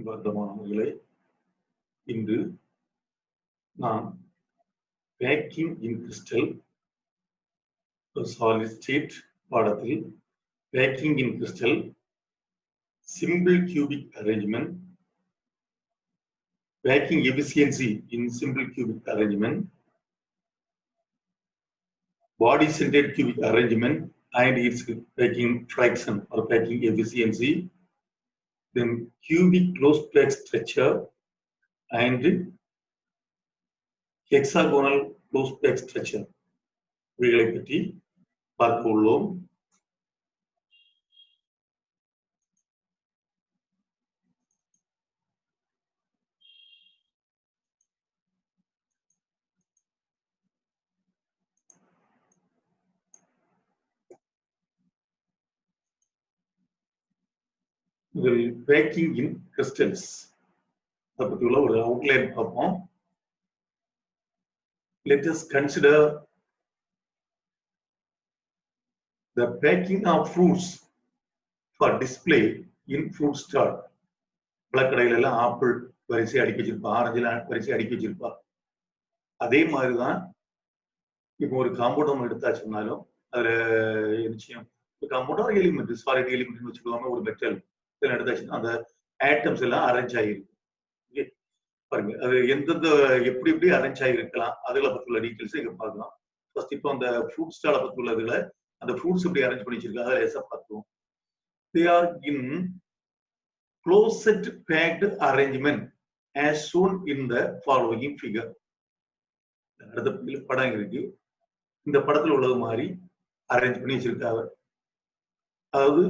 வர்த்தமானவர்களே, இன்று நாம் packing in crystal solid state பாடத்தில் packing in crystal, simple cubic arrangement, packing efficiency in simple cubic arrangement, body centered cubic arrangement and its packing fraction or packing efficiency, then cubic closed pack structure and hexagonal closed pack structure இவைகளை பற்றி பார்க்க உள்ளோம். இதில் packing இன் crystals அதை பற்றி உள்ள ஒரு outline பார்ப்போம். Let us consider the packing of fruits for display in fruit stall. பழக்கடையில எல்லாம் ஆப்பிள் வரிசை அடுக்கி வச்சிருப்பா, ஆரஞ்சுல வரிசை அடுக்கி வச்சிருப்பா. அதே மாதிரிதான் இப்போ ஒரு காம்பவுண்ட் எடுத்தாச்சுனாலும் அதுல நிச்சயம் காம்பவுண்ட் எலிமெண்ட், சாலிட் எலிமெண்ட் வச்சுக்கலாம, ஒரு மெட்டல் இதெல்லாம் எடுத்தாச்சுன்னா அந்த ஆட்டம்ஸ் எல்லாம் அரேஞ்ச் ஆகிருக்கு. பாருங்க, அது எந்தெந்த எப்படி எப்படி அரேஞ்ச் ஆகிருக்கலாம் அதுல பத்தியுள்ள டீட்டெயில்ஸ் இங்க பார்க்கலாம். ஃபர்ஸ்ட் இப்போ அந்த ஃப்ரூட் ஸ்டாலை பத்தி உள்ளதுல அந்த ஃப்ரூட்ஸ் எப்படி அரேஞ்ச் பண்ணி வச்சிருக்காங்க அதை லேசா பார்த்துருவோம். They are in closed packed arrangement as shown in the following figure. அடுத்த படம் இருக்கு, இந்த படத்துல உள்ளது மாதிரி அரேஞ்ச் பண்ணி வச்சிருக்காங்க. அதாவது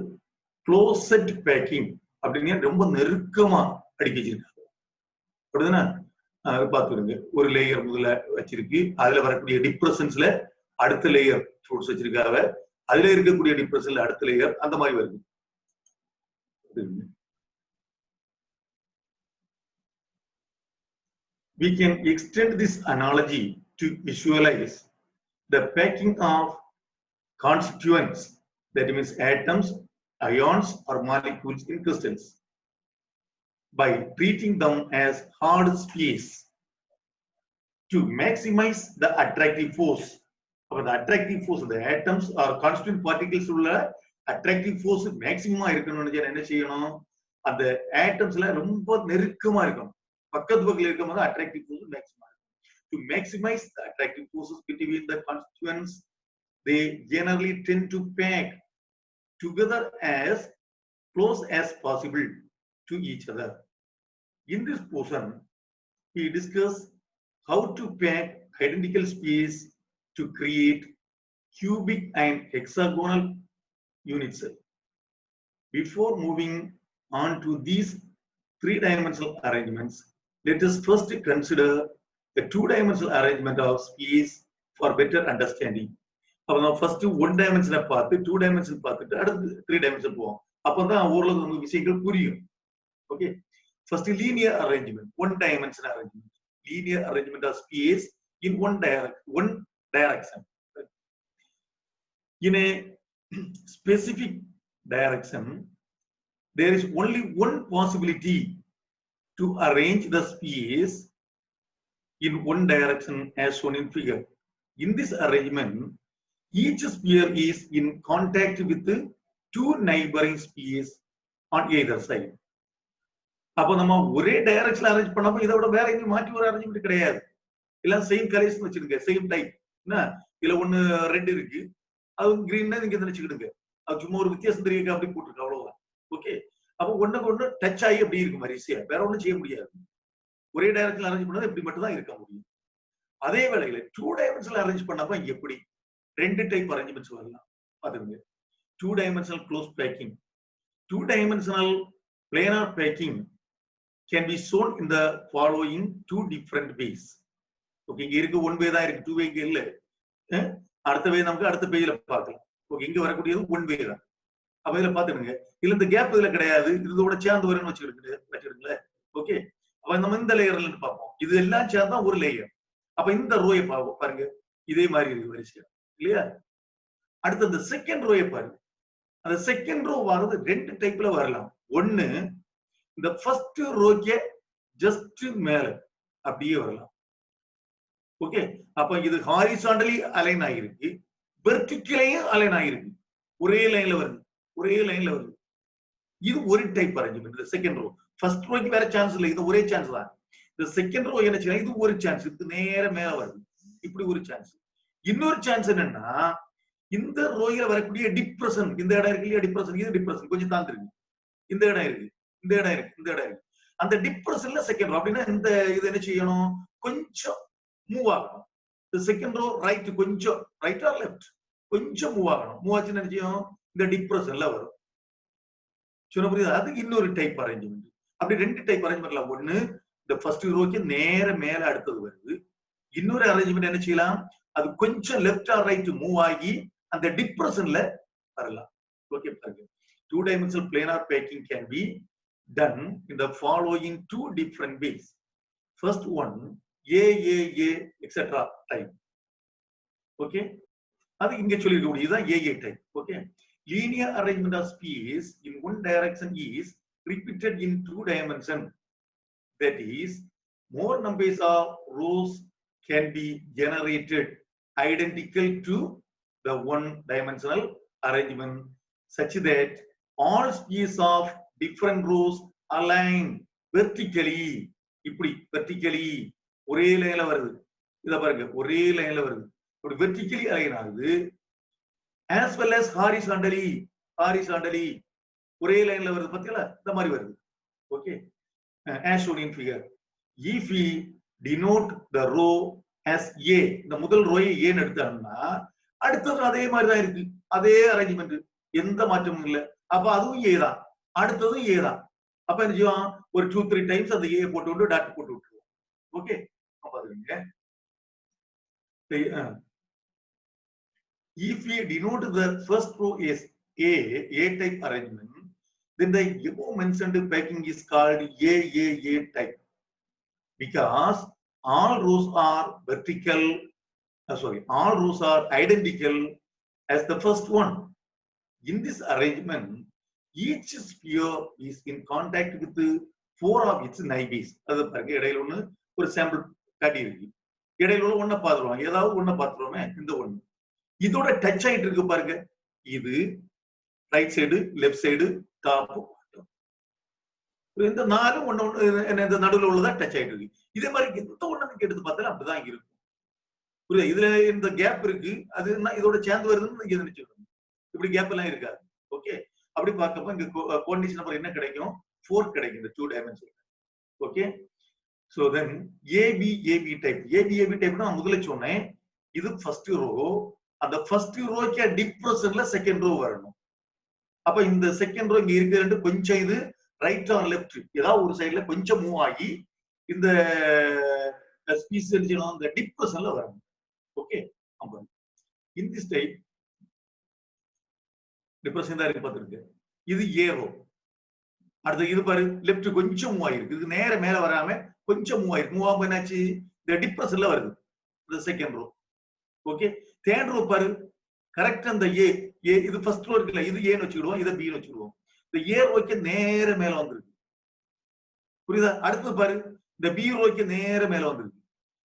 க்ளோசட் பேக்கிங் அப்படின்னு ரொம்ப நெருக்கமா அடுக்கி வச்சிருக்காங்க. அப்படிதானே பார்த்துருங்க. ஒரு லேயர் முதல்ல வச்சிருக்கு, அதுல வரக்கூடிய டிப்ரெஷன்ஸ்ல அடுத்த லேயர் ஃப்ரூட்ஸ் வச்சிருக்காங்க, அதுல இருக்கக்கூடிய டிப்ரெஷன்ல அடுத்த லேயர், அந்த மாதிரி வருது. We can extend this analogy to visualize the packing of constituents, that means atoms, ions or molecules in crystals, by treating them as hard space to maximize the attractive force. The attractive force of the atoms or constituent particles உள்ள attractive force maximum இருக்கணும்னு என்ன செய்யணும், அந்த ஆட்டம்ஸ்ல ரொம்ப நெருக்கமா இருக்கணும், பக்கத்து பக்கத்துல இருக்கும்போது attractive force maximum. To maximize the attractive forces between the constituents, they generally tend to pack together as close as possible to each other. In this portion, we discuss how to pack identical space to create cubic and hexagonal units. Before moving on to these three-dimensional arrangements, let us first consider the two-dimensional arrangement of space for better understanding. First one dimension பார்த்து two dimension பார்த்துட்டு அடுத்து three dimension போவோம். அப்பதான் ஓரளவு நமக்கு விஷயங்கள் புரியும். Okay, first linear arrangement, one dimension arrangement, linear arrangement of space in one direction. In a specific direction, there is only one possibility to arrange the space in one direction as shown in figure. In this arrangement, each sphere is in contact with the two neighboring spheres on either side. அப்போ நம்ம ஒரே டைரக்ஷன்ல arrange பண்ணப்போ இதை விட வேற எங்கேயும் மாற்றி ஒரு அரேஞ்ச்மெண்ட் கிடையாது. எல்லாம் சேம் கலர்ஸ் வச்சிருங்க, சேம் டைப். என்ன இதுல ஒண்ணு ரெட் இருக்கு, அது கிரீன் நீங்க நினைச்சுக்கிடுங்க, அது சும்மா ஒரு வித்தியாசம் தெரியுங்க அப்படி போட்டுருக்கு, அவ்வளவுதான். ஓகே, அப்போ ஒண்ணுக்கு ஒண்ணு டச் ஆகி அப்படி இருக்கும் மாதிரி ஈஸியா, வேற ஒண்ணும் செய்ய முடியாது. ஒரே டைரக்ஷன்ல அரேஞ்ச் பண்ணா இப்படி மட்டும் தான் இருக்க முடியும். அதே வேளையில டூ டைமென்ஷனல் அரேஞ்ச் பண்ணப்ப எப்படி ரெண்டு டைப் அரேஞ்ச்மெண்ட்ஸ் வரலாம் பாத்துங்க. Two dimensional close packing, two dimensional planar packing can be shown in the following two different ways. Okay, இங்க இருக்கு ஒன் வே தான் இருக்கு, டூ வே இங்க இல்ல. அடுத்த வே நமக்கு அடுத்த பேஜ்ல பார்க்கலாம். ஓகே, இங்க வரக்கூடியது ஒன் வே தான். அப்ப இதுல பாத்துடுங்க, இதுல இந்த கேப் இதுல கிடையாது, இதோட சேர்ந்து வரும்னு வச்சுக்கிடுங்களேன். ஓகே, அப்ப நம்ம இந்த லேயர்ல இருந்து பார்ப்போம், இது எல்லாம் சேர்ந்தா ஒரு லேயர். அப்ப இந்த ரோயை பாருங்க, இதே மாதிரி இருக்கு வரிசையா இல்லையா. அடுத்து அந்த செகண்ட் ரோயை பாருங்க, அந்த செகண்ட் ரோ வர்றது ரெண்டு டைப்ல வரலாம். ஒண்ணு இந்த ஃபர்ஸ்ட் ரோக்கே ஜஸ்ட் மேல அப்படியே வரலாம். ஓகே, அப்ப இது ஹாரிசாண்டலி அலைன் ஆகிருக்கு, வெர்டிகலையும் அலைன் ஆகிருக்கு, ஒரே லைன்ல வருது, ஒரே லைன்ல வருது. இது ஒரு type arrangement. Second row, first ரோக்கு வேற சான்ஸ் இல்லை, இது ஒரே சான்ஸ் தான். இந்த செகண்ட் ரோ என்ன செய்யலாம், இது ஒரு சான்ஸ், இது நேர மேல வருது, இப்படி ஒரு சான்ஸ். இன்னொரு சான்ஸ் என்னன்னா, இந்த ரோயில வரக்கூடிய டிப்ரெஷன், இந்த இடம் இருக்கு இல்லையா, டிப்ரெஷன், இது டிப்ரெஷன் கொஞ்சம் தாழ்ந்துருக்கு, இந்த இடம் இருக்கு, இந்த இடம் இருக்கு, இந்த இடம் இருக்கு, அந்த டிப்ரெஷன்ல செகண்ட் ரோ. அப்படின்னா இந்த இது என்ன செய்யணும், கொஞ்சம் மூவ் ஆகணும். இந்த செகண்ட் ரோ ரைட், கொஞ்சம் ரைட் ஆர் லெஃப்ட் கொஞ்சம் மூவ் ஆகணும். மூவ் ஆச்சுன்னு என்ன செய்யும், இந்த டிப்ரெஷன்ல வரும். சொன்ன புரியுது? அது இன்னொரு டைப் அரேஞ்ச்மெண்ட். அப்படி ரெண்டு டைப் அரேஞ்ச்மெண்ட்ல, ஒண்ணு இந்த ஃபர்ஸ்ட் ரோக்கு நேர மேல அடுத்தது வருது. இன்னொரு அரேஞ்ச்மெண்ட் என்ன செய்யலாம், அது கொஞ்சம் லெஃப்ட் ஆர் ரைட் மூவ் ஆகி அந்த டிப்ரெஷன்ல வரலாம். ஓகே, பாருங்க. 2-dimensional planar packing can be done in the following two different ways. First one, AAA etc. type. Okay, அது இங்க சொல்லிருக்க இதுதான் AA type. Okay, linear arrangement of space in one direction is repeated in 2 dimensions. That is, more numbers of rows can be generated identical to the one-dimensional arrangement, such that all space of different rows align vertically. இப்படி vertically ஒரே லைன்ல வருது, இத பாருங்க, ஒரே லைன்ல வருது, அப்படி vertically அலைன் ஆகுது. as well as horizontally ஒரே லைன்ல வருது, பாத்தீங்களா, இந்த மாதிரி வருது. Okay, as shown in figure. If we denote the row as A, இந்த முதல் ரோயை A ன்னு எடுத்தோம்னா அடுத்தது அதே மாதிரி தான் இருக்கு, அதே அரேஞ்ச்மெண்ட், எந்த மாற்றமும் இல்லை. அப்ப அதுவும் A தான், அடுத்ததும் A தான். அப்ப என்ன செய்வோம், ஒரு 2-3 டைம்ஸ் அந்த A போட்டு விட்டு டாட் போட்டு விட்டுருவோம். ஓகே, பாருங்க. If we denote the first row as A type arrangement, then the above mentioned packing is called AAA type, because all rows are vertical, all rows are identical as the first one. In this arrangement, each sphere is in contact with 4 of its neighbors. அது பாருங்க, இடையில ஒண்ணு ஒரு sample காட்டி இருக்கு, இடையில உள்ள ஒண்ண பாத்துருவோம், ஏதாவது ஒண்ண பாத்துருவோமே, இந்த ஒண்ணு இதோட டச் ஆயிட்டு இருக்கு பாருங்க, இது right side, left side, top, இந்த நாலும் ஒண்ணு இந்த நடுவில் உள்ளதா டச் ஆயிட்டு இருக்கு. இதே மாதிரி எந்த ஒண்ணு எடுத்து பார்த்தாலும் அப்படிதான் இருக்கும். புரியுது? இதுல இந்த கேப் இருக்கு, அது இதோட சேர்ந்து வருதுன்னு நீங்க நினைச்சுக்கணும். இப்படி கேப் எல்லாம் இருக்காது. ஓகே, அப்படி பார்க்கப்ப இங்க கோஆர்டினேஷன் நம்பர் என்ன கிடைக்கும், 4 கிடைக்கும் இந்த 2 dimension. Okay, so then AB டைப்னா முதல்ல சொன்னேன், இது ஃபர்ஸ்ட் ரோ, அந்த ஃபர்ஸ்ட் ரோக்கு டிப்ரெஷன்ல செகண்ட் ரோ வரணும். அப்ப இந்த செகண்ட் ரோ இங்க இருக்கிறது கொஞ்சம் இது ரைட் ஆர் லெஃப்ட் ஏதாவது ஒரு சைடுல கொஞ்சம் மூவ் ஆகி இந்த ஸ்பீஸ் இந்த டிப்ரெஷன்ல வரணும். Okay, in this type depression தான் இருக்கு பார்த்துருக்கு. இது ஏ ரோ. அடுத்து இது பாரு, லெஃப்ட் கொஞ்சம் மூவ் ஆயிருக்கு, இது நேர மேல வராம கொஞ்சம் மூவ் ஆயிருக்கு. மூவ் ஆகும் என்னாச்சு, இந்த டிப்ரெஷன்ல வருது இந்த second row. Okay, third row பாரு, கரெக்டா இந்த ஏ இது ஃபர்ஸ்ட் ரோ இருக்குல்ல, இது ஏன்னு வச்சுக்கிடுவோம், இதை பின்னு வச்சுக்கிடுவோம். இந்த ஏ ரோக்கு நேர மேல வந்திருக்கு, புரியுதா? அடுத்தது பாரு, இந்த பி ரோக்கு நேர மேல வந்திருக்கு.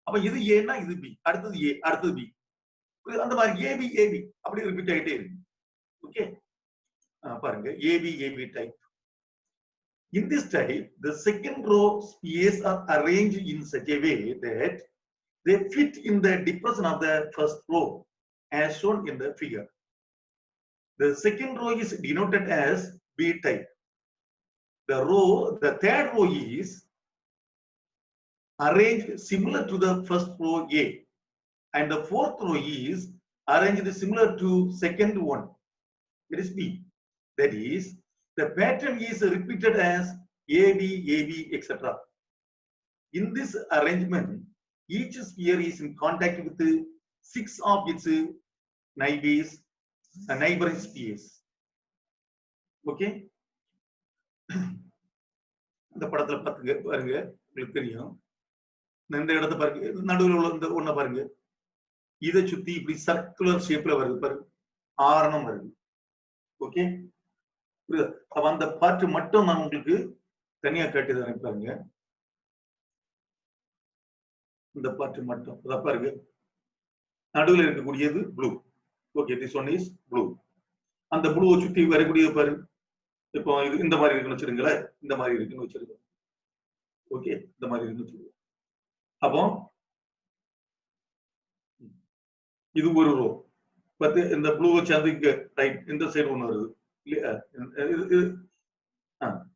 அப்ப இது ஏன்னா இது பி, அடுத்தது ஏ, அடுத்தது பி, அந்த மாதிரி ஏபி அப்படி ரிப்பீட் ஆகிட்டே இருக்கு. ஓகே, பாருங்க, AB type. In this type, the second row spheres are arranged in such a way that they fit in the depression of the first row, as shown in the figure. The second row is denoted as B type. The third row is arranged similar to the first row A, and the fourth row is arranged similar to second one, that is B. That is, the pattern is repeated as AB, etc. In this arrangement, each sphere is in contact with 6 of its neighboring spheres. Okay? இந்த படத்துல பாருங்க, உங்களுக்கு தெரியும். இந்த இடத்தை பாருங்க, நடுவில் உள்ள இந்த ஒண்ண பாருங்க, இதை சுத்தி இப்படி சர்க்குலர் ஷேப்ல வருது பாருங்க, ஆரணம் வருது. ஓகே, அப்ப அந்த பார்ட் மட்டும் நான் உங்களுக்கு தனியா காட்டி தரேன் பாருங்க. இந்த பார்ட் மட்டும் அத பாருங்க. நடுவில் இருக்கக்கூடியது blue. Okay, this one is blue. அந்த ப்ளூவை சுத்தி வரக்கூடியது பாரு. இப்போ இது இந்த மாதிரி இருக்குன்னு வச்சிருங்களேன். இந்த மாதிரி இருக்குன்னு வச்சிருங்க. ஓகே, இந்த மாதிரி இருக்குன்னு வச்சிருங்க. அப்போ இது ஒரு ரோ. பத்து இந்த ப்ளூவை சேர்ந்து இங்க ரைட் இந்த சைடு ஒண்ணு வருது இல்லையா?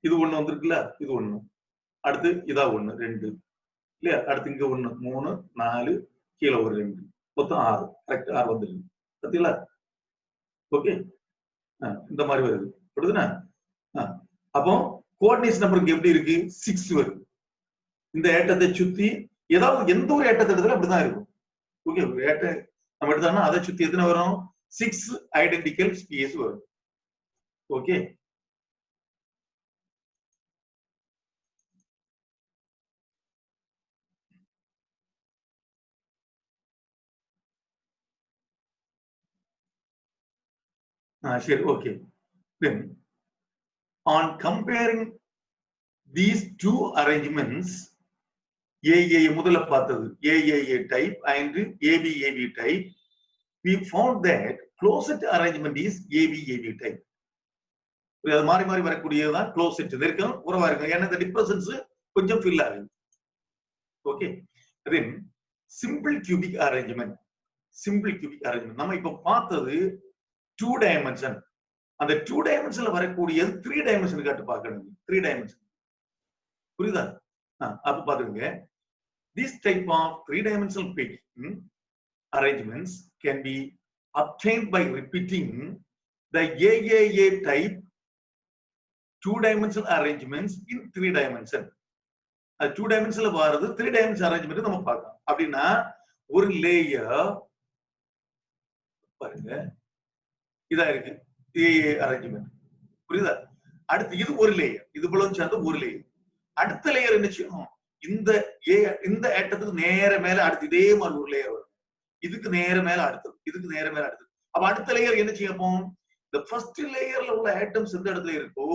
இது ஒண்ணு வந்திருக்குல்ல, இது ஒண்ணு. அடுத்து இதா ஒண்ணு 2 இல்லையா? அடுத்து இங்க 1 3 4 கீழே ஒரு 2 மொத்தம் 6. கரெக்ட் 6 வந்துருக்கு. பாத்தீங்களா? ஓகே, இந்த மாதிரி வருது. புரியுதுனா? அப்போ கோஆர்டினேட்ஸ் நம்பருக்கு எப்படி இருக்கு? 6 வருது. இந்த ஏட்டத்தை சுத்தி ஏதாவது எந்த ஒரு ஏட்டத்தை எடுத்தாலும் அப்படிதான் இருக்கும். ஓகே, ஒரு ஏட்ட நம்ம எடுத்தோம்னா அதை சுத்தி எத்தனை வரும்? 6 ஐடென்டிக்கல் ஸ்பேஸ் வரும். ஓகே, சரி. Okay, then on comparing these two arrangements, AAA முதல்ல பார்த்தது AAA type and ABAB type, we found that closest arrangement is ABAB type. அது மாறி மாறி வரக்கூடியதுதான் க்ளோசெட். இருக்கும் உறவா இருக்கும். ஏன்னா இந்த டிஃபரன்ஸ் கொஞ்சம் ஃபில் ஆகுது. Okay, then simple cubic arrangement. Simple cubic arrangement நம்ம இப்ப பார்த்தது 2 டைமென்ஷன். அந்த 2 டைமென்ஷன்ல வரக்கூடியது 3 டைமென்ஷன் காட்டு பார்க்கணும். 3 டைமென்ஷன் புரியுதா? அப்ப பாத்துங்க, this type of 3-dimensional packing arrangements can be obtained by repeating the AAA type 2-dimensional arrangements in 3 dimension. அது 2 dimensionல வருது, 3 dimensional arrangement நம்ம பார்க்கலாம். அப்படின்னா ஒரு லேயர் பாருங்க, இதா இருக்கு AAA அரேஞ்ச்மெண்ட். புரியுதா? அடுத்து இது ஒரு லேயர், இது போல சேர்ந்து ஒரு லேயர். அடுத்த லேயர் என்ன செய்யணும்? இந்த ஏட்டத்துக்கு நேர மேல அடுத்து இதே மாதிரி ஒரு லேயர் வரும். இதுக்கு நேர மேல அடுத்தது, இதுக்கு நேர மேல அடுத்தது. அப்ப அடுத்த லேயர் என்ன செய்யப்போம்? இந்த ஃபர்ஸ்ட் லேயர்ல உள்ள ஆட்டம்ஸ் எந்த இடத்துல இருக்கோ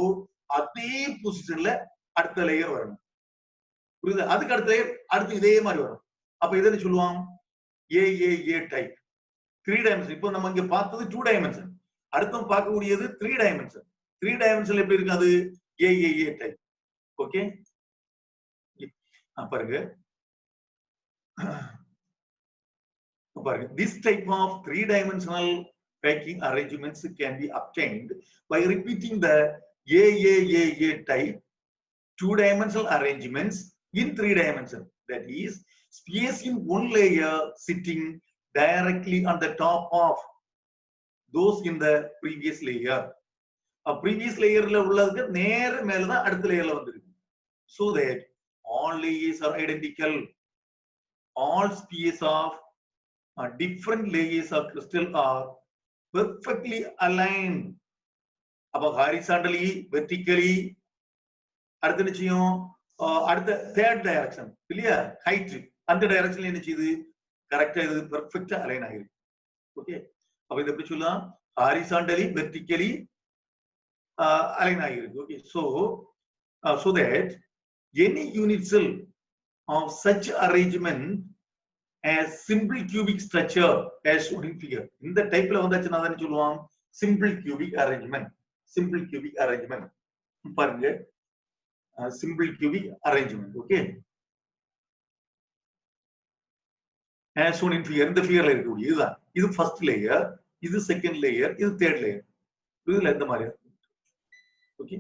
அதே பொசிஷன்ல அடுத்த லேயர் வரணும். புரியுதா? அதுக்கு அடுத்த லேயர் அடுத்து இதே மாதிரி வரும். அப்ப இதை சொல்லுவான் AAA டைப் 3 டைமென்ஷன். இப்போ நம்ம இங்க பார்த்தது 2 டைமென்ஷன். அடுத்து பார்க்கக்கூடியது 3 டைமென்ஷன். 3 டைமென்ஷன்ல எப்படி இருக்கு? அது AAA டைப். ஓகே, பாருங்க பாருங்க, this type of 3-dimensional packing arrangements can be obtained by repeating the AAA type 2-dimensional arrangements in 3 dimensions. That is, space in one layer sitting directly on the top of those in the previous layer. A previous layer la உள்ளதுக்கு நேர மேல தான் அடுத்த லேயர்ல வந்திருக்கு. So that all layers are identical. All space of different layers of crystal are perfectly aligned. அப்ப horizontally, vertically, அடுத்த நிச்சயம் அடுத்த third direction இல்லையா, ஹைட், அந்த டைரக்ஷன்ல என்ன செய்யுது? கரெக்டா இது பெர்ஃபெக்ட்டா அலைன் ஆகிருக்கு. ஓகே, அப்ப இது எப்படி சொல்லலாம்? ஹாரிசான்டலி வெர்டிகலி அலைன் ஆகிருக்கு. Okay, so that any unit cell of such arrangement as simple cubic structure as shown in figure. இந்த டைப்ல வந்தாச்சுன்னா அத சொல்லுவாங்க simple cubic arrangement. simple cubic arrangement பாருங்க, simple cubic arrangement. Okay, as shown in figure. இந்த ஃபிகர்ல இருக்கக்கூடிய இதுதான். இது ஃபர்ஸ்ட் லேயர், இது செகண்ட் லேயர், இது தேர்ட் லேயர். இதுல இந்த மாதிரி. Okay,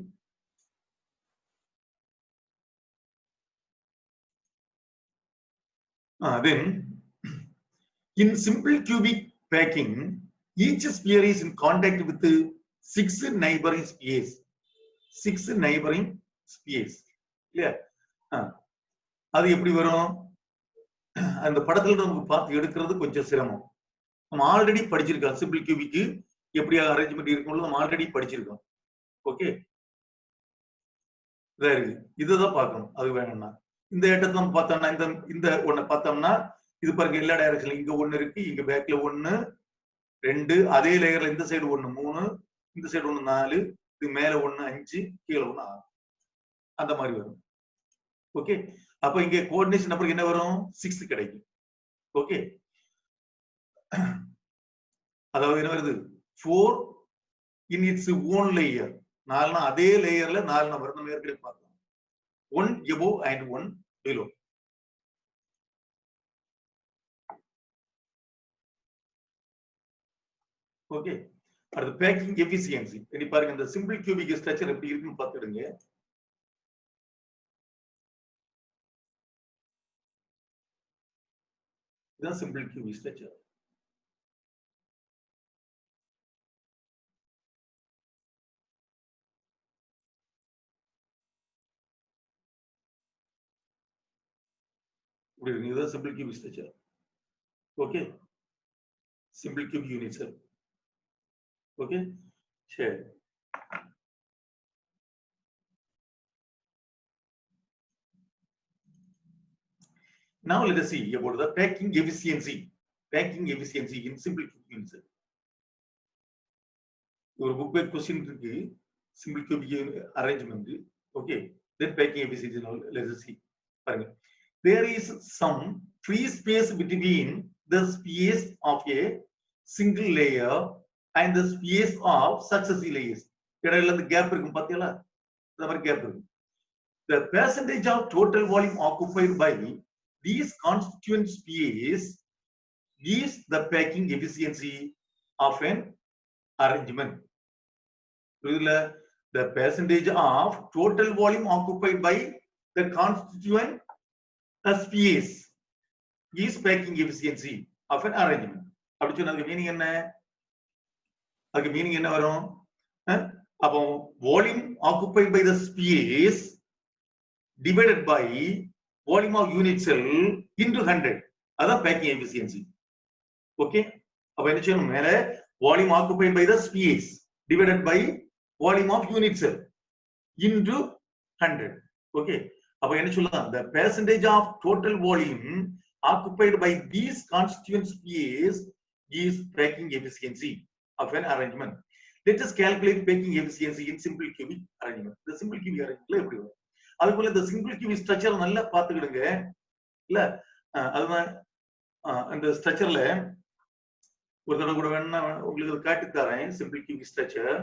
then in simple cubic packing, each sphere is in contact with 6 neighboring spheres. 6 neighboring spheres. இல்லையா? அது எப்படி வரும்? அந்த படத்துல நமக்கு பார்த்து எடுக்கிறது கொஞ்சம் சிரமம். நம்ம ஆல்ரெடி படிச்சிருக்கோம். சிம்பிள் கியூபிக்கு எப்படி அரேஞ்ச்மெண்ட் இருக்கும்னு நம்ம ஆல்ரெடி படிச்சிருக்கோம். ஓகே, இதா இருக்கு. இதுதான் பார்க்கணும். அது வேணும்னா இந்த ஏட்டத்தை நம்ம பார்த்தோம்னா இந்த ஒண்ணு பார்த்தோம்னா இது பாருங்க, எல்லா டைரக்ஷன்ல இங்க 1 இருக்கு, இங்க பேக்ல 1 2, அதே லேயர்ல இந்த சைடு 1 3, இந்த சைடு 1 4, இது மேல 1 5, கீழே 1 6. அந்த மாதிரி வரும். ஓகே, அப்ப இங்க கோஆர்டினேஷன் நம்பருக்கு என்ன வரும்? 6 கிடைக்கும். ஓகே, அதாவது என்ன வருது? 4 in its own layer. 4னா அதே லேயர்ல 4 நம்பர் நம்ம ஏற்கனவே பார்த்தோம். 1 above and 1 below. ஓகே, அடுத்து பேக்கிங் எஃபிஷியன்சி. இனி பாருங்க இந்த சிம்பிள் கியூபிக் ஸ்ட்ரக்சர் எப்படி இருக்குன்னு பார்த்துடுங்க. இதுதான் சிம்பிள் கியூபிக் ஸ்ட்ரக்சர். இதுதான் simple cubic structure. Okay, simple cubic unit செல். ஓகே, சரி. Now let us see about the packing efficiency. Packing efficiency in simple cubic unit cell. ஒரு book back question இருக்கு, simple cubic arrangement. Okay, then packing efficiency. Now let us see. பாருங்க, there is some free space between the space of a single layer and the space of successive layers. இடையில அந்த gap இருக்கும் பாத்தீங்களா? அந்த மாதிரி gap இருக்கும். The percentage of total volume occupied by these constituent space gives the packing efficiency of an arrangement. The percentage of total volume occupied by the constituent space gives packing efficiency of an arrangement. அப்படி சொன்னா அதுக்கு meaning என்ன? அதுக்கு meaning என்ன வரும்? அப்போ volume occupied by the space divided by volume of unit cell into 100. அதான் packing efficiency. Okay, அப்ப என்ன செய்யணும்? மேல volume occupied by the space divided by volume of unit cell into 100. Okay, அப்ப என்ன சொல்லலாம்? The percentage of total volume occupied by these constituent space is packing efficiency of an arrangement. Let us calculate packing efficiency in simple cubic arrangement. The simple cubic arrangement எப்படி வரும்? அதுபோல இந்த simple cubic structure நல்லா பாத்துக்கிடுங்க. இல்ல அதுதான் அந்த ஸ்ட்ரக்சர்ல ஒரு தடவை கூட வேணா உங்களுக்கு காட்டி தரேன். சிம்பிள் கியூபிக் ஸ்ட்ரக்சர்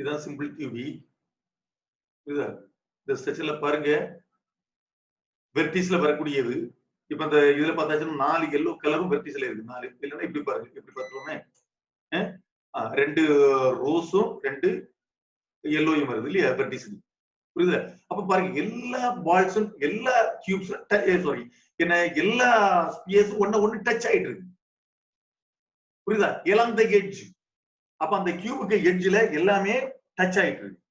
இதான் சிம்பிள் கியூபிக். இந்த ஸ்ட்ரக்சர்ல பாருங்க, வெர்டிஸ்ல வரக்கூடியது. இப்ப இந்த இதுல பார்த்தாச்சுன்னா 4 yellow கலரும் வெர்டிஸ்ல இருக்கு. 4 இல்லைன்னா இப்படி பாருங்க, எப்படி பார்த்துருவோமே, 2 ரோஸும் 2 yellowயும் வருது இல்லையா வெர்டிஸ். புரியுதா? அப்ப பாருங்க, எல்லா பால்ஸும் எல்லா கியூப்ஸும் சாரி என்ன எல்லா ஸ்பேஸும் ஒண்ணு டச் ஆயிட்டு இருக்கு. புரியுதா? along the edge. அப்ப அந்த கியூபுக்கு எட்ஜ்ல எல்லாமே டச் ஆயிட்டு இருக்கு.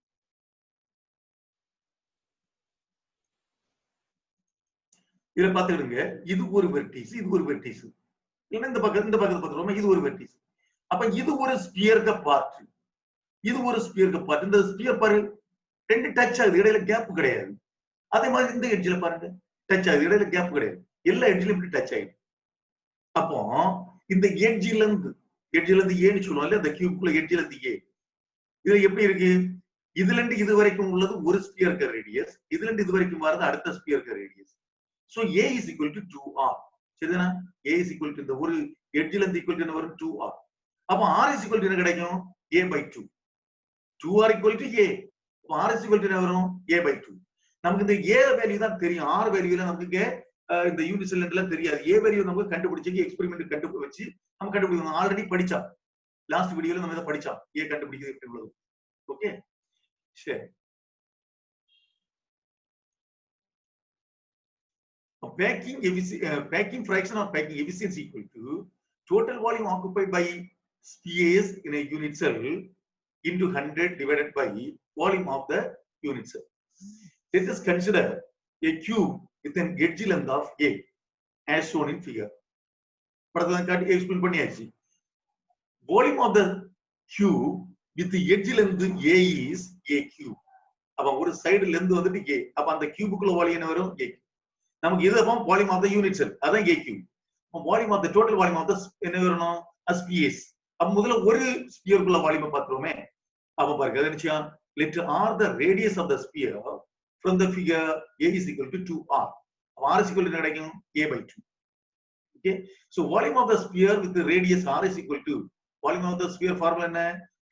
இதுல பாத்துக்கிடுங்க, இது ஒரு வெர்டிஸ், இது ஒரு வெர்டிஸ். இல்லைன்னா இந்த பக்கத்தை பார்த்துருவோம், இது ஒரு வெர்டிஸ். அப்ப இது ஒரு ஸ்பியர்க பார்ட், இது ஒரு ஸ்பியர்க பார்ட். இந்த ஸ்பியர் பாரு, 2 டச் ஆகுது, இடையில கேப் கிடையாது. அதே மாதிரி இந்த எட்ஜ்ல பாருங்க, டச் ஆகுது, இடையில கேப் கிடையாது. எல்லா எட்ஜ்லயும் இப்படி டச் ஆயிடுது. அப்போ இந்த எட்ஜ்ல இருந்து ஏன்னு சொல்லுவோம் இல்ல, இந்த கியூப்குள்ள எட்ஜ்ல இருந்து ஏ. இதுல எப்படி இருக்கு? இதுல இருந்து இது வரைக்கும் உள்ளது ஒரு ஸ்பியர்க ரேடியஸ், இதுல இருந்து இது வரைக்கும் வரது அடுத்த ஸ்பியர்க radius. So A is equal to 2R. சரிதானா? A is equal to இந்த ஒரு எட்ஜ்ல இருந்து ஈக்குவல் டு என்ன வரும்? 2R. அப்ப R is equal to என்ன கிடைக்கும்? A by 2. 2R equal to A. அப்ப R is equal to என்ன வரும்? A by 2. நமக்கு இந்த A வேல்யூ தான் தெரியும். R வேல்யூல நமக்கு இந்த யூனிட் செல் எல்லாம் தெரியாது. A வேல்யூ நமக்கு கண்டுபிடிச்சு எக்ஸ்பெரிமெண்ட் கண்டுபிடிச்சு நம்ம கண்டுபிடிக்கணும். ஆல்ரெடி படிச்சோம், லாஸ்ட் வீடியோல நம்ம இத படிச்சோம், A கண்டுபிடிக்கிறது எப்படி உள்ளது. ஓகே, சரி. Packing fraction or packing efficiency equal to total volume occupied by space in a unit cell into 100 divided by volume of the unit cell. Let us consider a cube with an edge length of A as shown in figure. படத்துல காட்டி explain பண்ணியாச்சு. Volume of the cube with the edge length A is A cube. அப்ப ஒரு side length வந்துட்டு A. அப்ப அந்த கியூபுக்குள்ள volume என்ன வரும்? A. நமக்கு இது volume of the unit cell, அதான் A cube. Volume of the total volume of the என்ன வரணும் ஸ்பியர்ஸ். அப்ப முதல்ல ஒரு ஸ்பியருக்குள்ள வால்யூமை பார்த்துருவோமே. அப்ப பாருங்க அது நிச்சயம் let r the radius of the sphere from the figure a is equal to 2r. r is equal to கிடைக்கும் a by 2. Okay, so volume of the sphere with the radius r is equal to volume of the sphere formula என்ன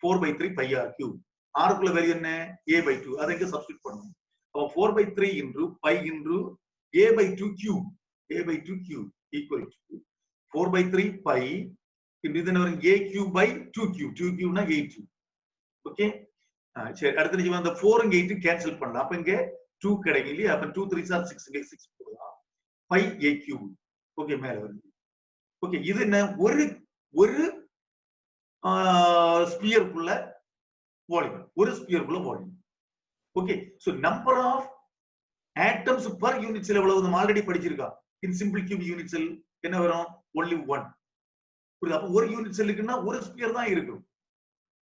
4 by 3 pi r cube. r குள்ள value என்ன a by 2. அதை இங்க substitute பண்ணனும். அப்ப 4 by 3 into pi into a by 2 cube. a by 2 cube equal to 4 by 3 pi into இது என்ன வரும் a cube by 2 cube. 2 cube னா 8. ஓகே, சரி. அடுத்து நீங்க அந்த 4 ங்க 8 கேன்சல் பண்ணலாம். அப்ப இங்க 2 கிடைக்கும் இல்லையா? அப்ப 2 3 are 6 இங்க 6 போடலாம். pi a cube. ஓகே, மேல வருது. ஓகே, இது என்ன ஒரு ஸ்பியருக்குள்ள வால்யூம், ஒரு ஸ்பியருக்குள்ள volume. Okay, so number of atoms per unit cell எவ்வளவு நம்ம ஆல்ரெடி படிச்சிருக்கோம். In simple cubic unit cell என்ன வரும் only 1. புரியுதா? அப்ப ஒரு யூனிட் செல்லுக்குன்னா ஒரு ஸ்பியர் தான் இருக்கும்.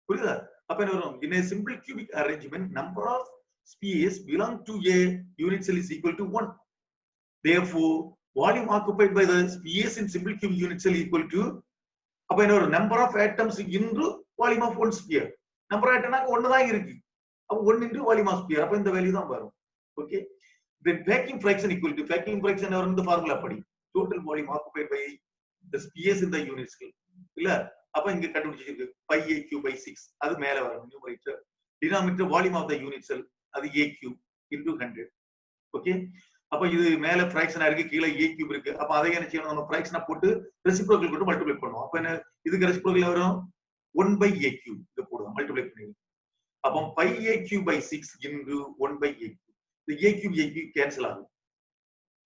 புரியுதா? அப்ப என்ன வரும் in a simple cubic arrangement number of spheres belong to a unit cell is equal to 1. Therefore volume occupied by the spheres in simple cubic unit cell equal to அப்ப என்ன வரும் number of atoms into volume of one sphere. number of atoms ஒன்னு தான் இருக்கு. அப்ப 1 into volume of sphere. அப்ப இந்த value தான் வரும். Okay, then vacuum fraction equal to vacuum fraction வரும் இந்த ஃபார்முலா படி total volume occupied by the spheres in the unit cell இல்ல. அப்ப இங்க கண்டுபிடிச்சிருக்கு pi a cube by 6. அது மேல வரும் numerator. Denominator volume of the unit cell அது a cube into 100. ஓகே, அப்ப இது மேல ஃபிராக்ஷனா இருக்கு, கீழ a cube இருக்கு. அப்ப அதை என்ன செய்யணும் நம்ம ஃபிராக்ஷனா போட்டு ரெசிப்ரோக்கல் போட்டு மல்டிப்ளை பண்ணுவோம். அப்ப என்ன இதுக்கு ரெசிப்ரோக்கல் வரும் 1 by a cube இங்க போடுவோம் மல்டிப்ளை பண்ணி. அப்ப pi a cube by 6 into 1 by a cube. இந்த a cube கேன்சல் ஆகும்.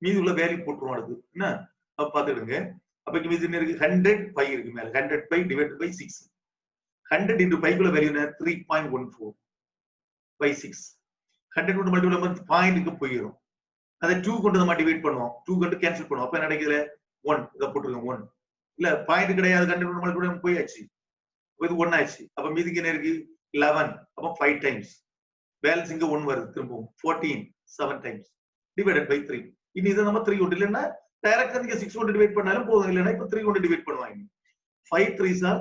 மீதி உள்ள வேல்யூ போட்டுருவோம். அடுத்து என்ன அப்ப பாத்துடுங்க. அப்ப இங்க மீதி என்ன இருக்கு 100 pi இருக்கு மேல. 100 pi divided by 6. 100 into pi குள்ள வேல்யூ என்ன 3.14 by 6. 100 கொண்டு மல்டிப்ளை பண்ணி பாயிண்ட்க்கு போயிடும். அதை 2 கொண்டு நம்ம டிவைட் பண்ணுவோம். 2 கொண்டு கேன்சல் பண்ணுவோம். அப்ப என்ன கிடைக்குது 1. இத போட்டுருங்க 1. இல்ல பாயிண்ட் கிடையாது. 100 கொண்டு மல்டிப்ளை பண்ணி போயாச்சு. இது 1 ஆச்சு. அப்ப மீதிக்கு என்ன இருக்கு 11. அப்ப 5 டைம்ஸ் பேலன்ஸ் இங்க 1 வருது. திரும்பவும் 14 7 டைம்ஸ் டிவைடட் பை 3. இனி இத நம்ம 3 கொண்டு இல்லன்னா டைரக்டா நீங்க 6 கொண்டு டிவைட் பண்ணாலும் போதும். இல்லனா இப்ப 3 கொண்டு டிவைட் பண்ணுவாங்க. 5 3s are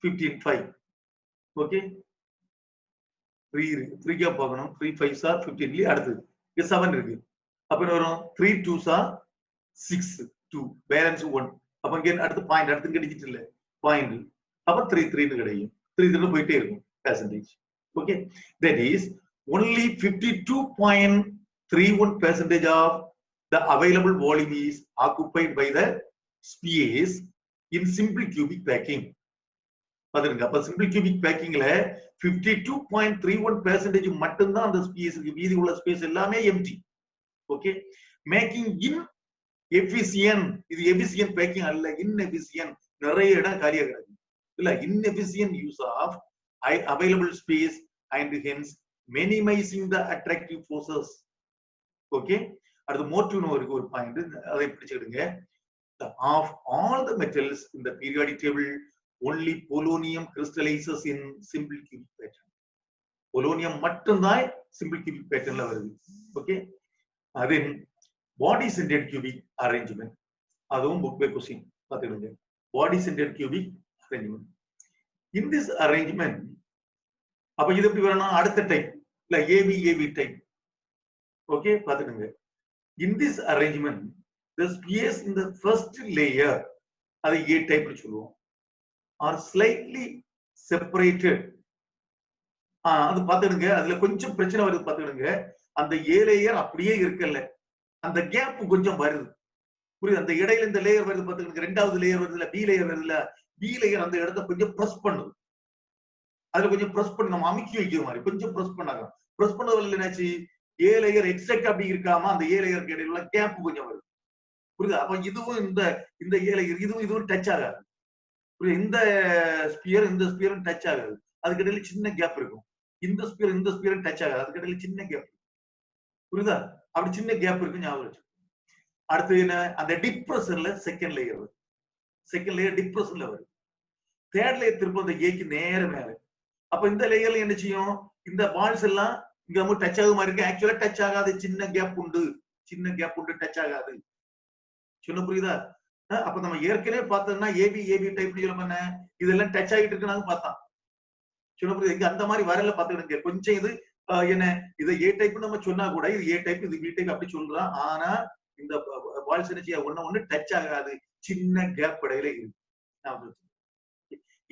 15 5. ஓகே, 3 கே பார்க்கணும். 3 5s are 15 இல்ல. அடுத்து இங்க 7 இருக்கு. அப்ப என்ன வரும் 3 2s are 6 2 பேலன்ஸ் 1. அப்ப இங்க அடுத்து பாயிண்ட் அடுத்து இங்க டிஜிட் இல்ல பாயிண்ட். அப்ப 3 3 ன்னு கிடைக்கும். 3 3 போயிட்டே இருக்கும் percentage. Okay, that is only 52.31% of the available volume is occupied by the spheres in simple cubic packing. பாருங்க, அப்ப simple cubic packingல 52.31% மட்டும் தான் அந்த ஸ்பேஸ் இருக்கு. மீதி உள்ள ஸ்பேஸ் எல்லாமே எம்டி. Okay, making inefficient. இது efficient packing அல்ல, inefficient. நிறைய இடம் காலியா கிடக்கு இல்ல. inefficient use of available space and hence minimizing the attractive forces. Okay, அடுத்து மோட்டிவ்னு இருக்கு ஒரு பாயிண்ட், அதை பிடிச்சிடுங்க. Of all the metals in the periodic table only polonium crystallizes in simple cubic pattern. polonium மட்டும் தான் simple cubic patternல வருது. Okay, then body centered cubic arrangement அதுவும் book by question பாத்துடுங்க. body centered cubic arrangement. in this arrangement அப்ப இது எப்படி வரணும் அடுத்த type இல்ல AV டைப். ஓகே, பாத்துடுங்க. in this arrangement the spheres in the first layer அதை A type னு சொல்லுவோம் are slightly separated. அது பாத்துடுங்க. அதுல கொஞ்சம் பிரச்சனை வருது. பாத்துடுங்க, அந்த A layer அப்படியே இருக்கல, அந்த கேப் கொஞ்சம் வருது. புரியுது? அந்த இடையில இந்த லேயர் வருது. பாத்துடுங்க, ரெண்டாவது லேயர் வருதுல, B லேயர் வருதுல, B லேயர் அந்த இடத்தை கொஞ்சம் பிரஸ் பண்ணுது. அதுல கொஞ்சம் பிரஸ் பண்ணி நம்ம அமுக்கி வைக்கிற மாதிரி கொஞ்சம் பிரஸ் பண்ணாங்க. பிரஸ் பண்ணதுல என்னாச்சு A லேயர் எக்ஸாக்ட் அப்படி இருக்காம அந்த A லேயருக்கு இடையில கேப் கொஞ்சம் வருது. புரியுதா? அப்ப இதுவும் இந்த A லேயர் இதுவும் டச் ஆகாது. புரியுது? இந்த ஸ்பியரும் டச் ஆகாது. அதுக்கு இடையில சின்ன கேப் இருக்கும். இந்த ஸ்பியரும் டச் ஆகாது. அதுக்கு இடையில சின்ன கேப். புரியுதா? அப்படி சின்ன கேப் இருக்கு, ஞாபகம் வச்சு. அடுத்து என்ன அந்த டிப்ரெஷன்ல செகண்ட் லேயர் வருது. செகண்ட் லேயர் டிப்ரெஷன்ல வருது. தேர்ட் லேயர் திரும்ப அந்த ஏக்கு நேர மேல. அப்ப இந்த லேயர்ல என்ன செய்யும் இந்த பால்ஸ் எல்லாம் இங்க நம்ம டச் ஆகுற மாதிரி இருக்கு. ஆக்சுவலா டச் ஆகாது. சின்ன கேப் உண்டு டச் ஆகாது. சொன்ன புரியுதா? அப்ப நம்ம ஏற்கனவே பார்த்தோம்னா ஏபி டைப் சொல்ல இதெல்லாம் டச் ஆகிட்டு இருக்குன்னு பார்த்தான். சொன்ன இங்க அந்த மாதிரி வரல பாத்துக்கிடுங்க. கொஞ்சம் இது என்ன இதை ஏ டைப் நம்ம சொன்னா கூட இது ஏ டைப் இது பி டைப் அப்படி சொல்றான். ஆனா இந்த பால்ஸ் எனர்ஜி ஒண்ணு டச் ஆகாது, சின்ன கேப் இடையில இருக்கு.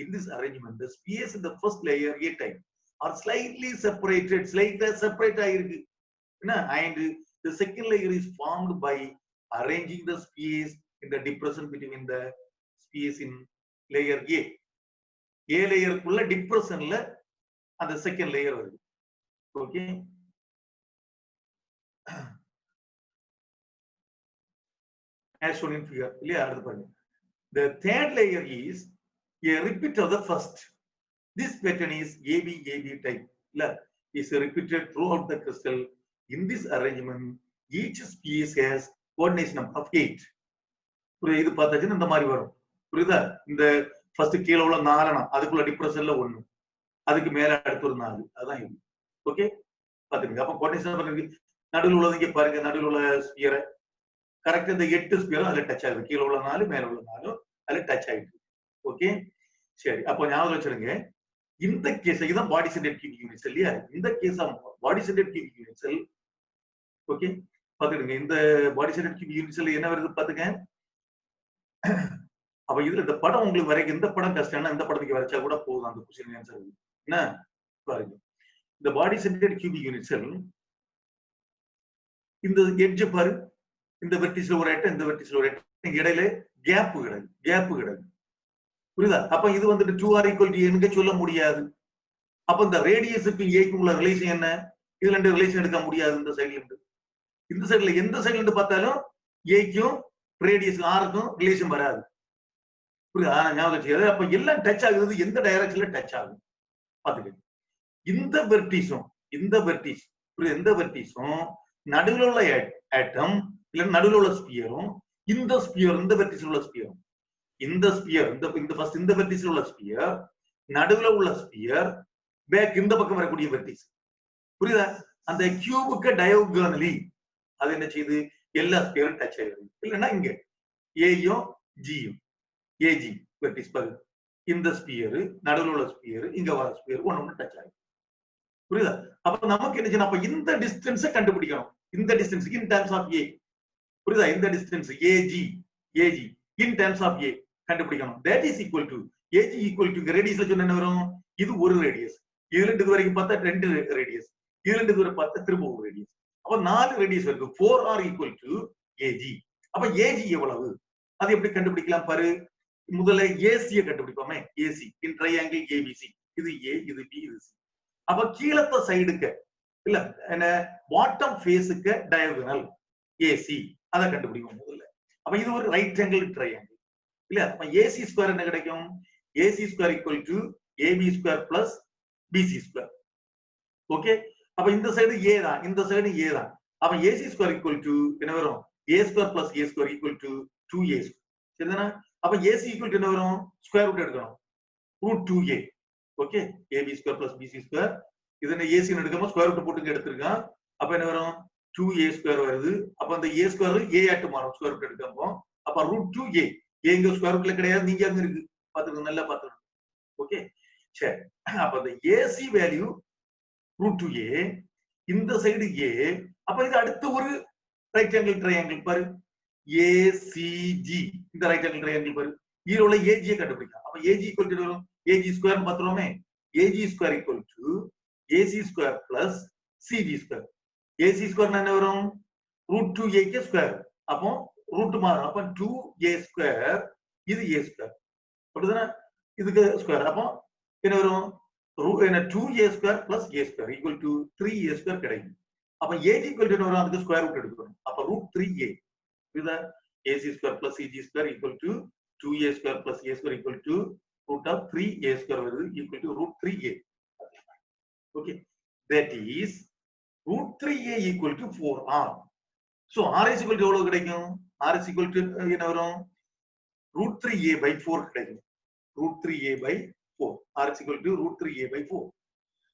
In this arrangement, the spheres in the first layer A type are slightly separated, separate ஆயிருக்கு. And the second layer is formed by arranging the spheres in the depression between the spheres in layer A. A layer குள்ள depressionல அந்த second layer வருது. Okay. As shown in figure. இல்லையா அடுத்து பாருங்க. The third layer is a repeat of the first. This pattern is AB type. Is repeated throughout the crystal. In this arrangement, each species has coordination number of 8. இது பார்த்தாச்சுன்னா இந்த மாதிரி வரும். புரியுதா? இந்த first கீழே உள்ள 4 அதுக்குள்ள டிப்ரெஷன்ல 1, அதுக்கு மேல அடுத்து ஒரு 4, அதான் இது. ஓகே, பாத்துக்கங்க. அப்ப கோஆர்டினேஷன் நம்பர் நடுவில் உள்ளது இங்க பாருங்க. நடுவில் உள்ள ஸ்பியரை கரெக்டா இந்த 8 ஸ்பியரும் அதுல டச் ஆகுது. கீழே உள்ள 4 மேல உள்ள 4 அதுல டச் ஆயிடுது. ஓகே, சரி. அப்போ ஞாபகம் வச்சிருங்க, இந்த கேஸ் இதுதான் பாடி சென்டர்ட் கியூபிக் யூனிட்ஸ் இல்லையா? இந்த case body centered cubic units. Okay, பாத்துடுங்க. இந்த பாடி சென்டர்ட் கியூபிக் யூனிட்ஸ்ல என்ன வருது பாத்துங்க. அப்ப இதுல இந்த படம் உங்களுக்கு வரைக்கும் இந்த படம் கஷ்டம்னா இந்த படத்துக்கு வரைச்சா கூட போதும், அந்த क्वेश्चन ஆன்சர். என்ன பாருங்க, இந்த பாடி சென்டர்ட் கியூபிக் யூனிட்ஸ் இந்த எட்ஜ் பாரு, இந்த வெர்டிஸ்ல ஒரு ஆட்டம், இந்த வெர்டிஸ்ல ஒரு ஆட்டம், இடையில கேப் கிடையாது. புரியுதா? அப்ப இது வந்துட்டு 2r = எங்க சொல்ல முடியாது. அப்ப இந்த ரேடியஸுக்கு ஏக்கும் உள்ள ரிலேஷன் என்ன? இதுல ரெண்டு ரிலேஷன் எடுக்க முடியாது. இந்த சைடுல இருந்து இந்த சைடுல எந்த சைடுல இருந்து பார்த்தாலும் ஏக்கும் ரேடியஸ் ஆருக்கும் ரிலேஷன் வராது. புரியுதா? ஞாபகம் வச்சுக்காது. அப்ப எல்லாம் டச் ஆகுது, எந்த டைரக்ஷன்ல டச் ஆகும் பாத்துக்க. இந்த வெர்டிஸும் இந்த வெர்டிஸும் நடுவில் உள்ள ஆட்டம் இல்ல நடுவில் உள்ள ஸ்பியரும் இந்த ஸ்பியர் இந்த வெர்டிஸ்ல உள்ள ஸ்பியரும் இந்த ஸ்பியர் இந்த ஃபர்ஸ்ட் இந்த வெர்டிஸ்ல உள்ள ஸ்பியர் நடுவுல உள்ள ஸ்பியர் பேக் இந்த பக்கம் வரக்கூடிய வெர்டிஸ். புரியுதா? அந்த கியூபுக்கு டயோகனலி அது என்ன செய்யுது? எல்லா ஸ்பியரும் டச் ஆயிடுது. இல்லைன்னா இங்க ஏயும் ஜியும் ஏஜி வெர்டிஸ் பாரு, இந்த ஸ்பியர் நடுவுல உள்ள ஸ்பியர் இங்க வர ஸ்பியர் ஒண்ணு டச் ஆகும். புரியுதா? அப்ப நமக்கு என்ன செய்யணும்? அப்ப இந்த டிஸ்டன்ஸை கண்டுபிடிக்கணும். இந்த distance in terms of A. புரியுதா? இந்த distance AG in terms of A கண்டுபிடிக்கணும். That is equal to AG equal to ரேடியஸ்ல சொன்ன என்ன வரும்? இது ஒரு ரேடியஸ், இதுல இருந்து இது வரைக்கும் பார்த்தா 2 ரேடியஸ், இதுல இருந்து இது வரை பார்த்தா திரும்ப ஒரு ரேடியஸ். அப்ப 4 ரேடியஸ் இருக்கு. 4r equal to AG. அப்ப ஏஜி எவ்வளவு? அது எப்படி கண்டுபிடிக்கலாம் பாரு. முதல்ல ஏசியை கண்டுபிடிப்போமே. ஏசி இன் ட்ரையாங்கிள் ஏபிசி, இது ஏ, இது பி, இது சி. அப்ப கீழத்த சைடுக்கு இல்ல என்ன பாட்டம் ஃபேஸுக்கு டயகனல் ஏசி, அதை கண்டுபிடிப்போம் முதல்ல. அப்ப இது ஒரு ரைட் ஆங்கிள் ட்ரையாங்கிள் இல்ல. அப்ப ஏசி ஸ்கொயர் என்ன கிடைக்கும்? AC square equal to AB square plus BC square. Okay, அப்ப இந்த சைடு ஏ தான், இந்த சைடு ஏ தான். அப்ப ஏசி ஸ்கொயர் ஈக்குவல் டு என்ன வரும்? A square plus A square equal to 2a. சரிதானே? அப்ப ஏசி ஈக்குவல் டு என்ன வரும்? ஸ்கொயர் ரூட் எடுக்கணும், √2a. Okay, AB square plus BC square. இது என்ன ஏசி எடுக்காம ஸ்கொயர் ரூட் போட்டு எடுத்திருக்கான். அப்ப என்ன வரும்? 2a ஸ்கொயர் வருது. அப்ப அந்த a ஸ்கொயர் a ஆட்டு மாறும் ஸ்கொயர் ரூட் எடுக்காம. அப்ப √2a. எங்க ஸ்கொயர் ரூட்ல கிடையாது, நீங்க அங்க இருக்கு. பாத்துக்கோங்க, நல்லா பாத்துக்கோங்க. ஓகே, சரி. அப்ப அந்த ஏசி வேல்யூ √2a, இந்த சைடு a. அப்ப இது அடுத்து ஒரு ரைட் ஆங்கிள் ட்ரையாங்கிள் பாரு, ஏசிஜி. இந்த ரைட் ஆங்கிள் ட்ரையாங்கிள் பாரு, இதுல உள்ள ஏஜியை கண்டுபிடிக்கலாம். அப்ப ஏஜி ஈக்குவல் டு வரும் ஏஜி ஸ்கொயர் பாத்துறோமே. AG square equal to AC square plus CG square. AC square என்ன வரும்? √2a க்கு ஸ்கொயர். அப்போ ரூட் மாறும். அப்ப 2a ஸ்கொயர், இது a ஸ்கொயர். அப்படிதானே? இதுக்கு ஸ்கொயர். அப்போ என்ன வரும்? 2a square plus a square equal to 3a square கிடைக்கும். அப்ப ஏஜி ஈக்குவல் டு என்ன வரும்? அதுக்கு ஸ்கொயர் ரூட் எடுக்கணும். அப்ப √3a. இதுதா ac square plus cg square equal to 2a square plus a square equal to √3a square வருது equal to √3a. Okay, that is √3a equal to 4r. So r is equal to எவ்வளவு கிடைக்கும்? r is equal to என்ன வரும்? √3a by 4 கிடைக்கும். √3a by 4. r is equal to √3a by 4.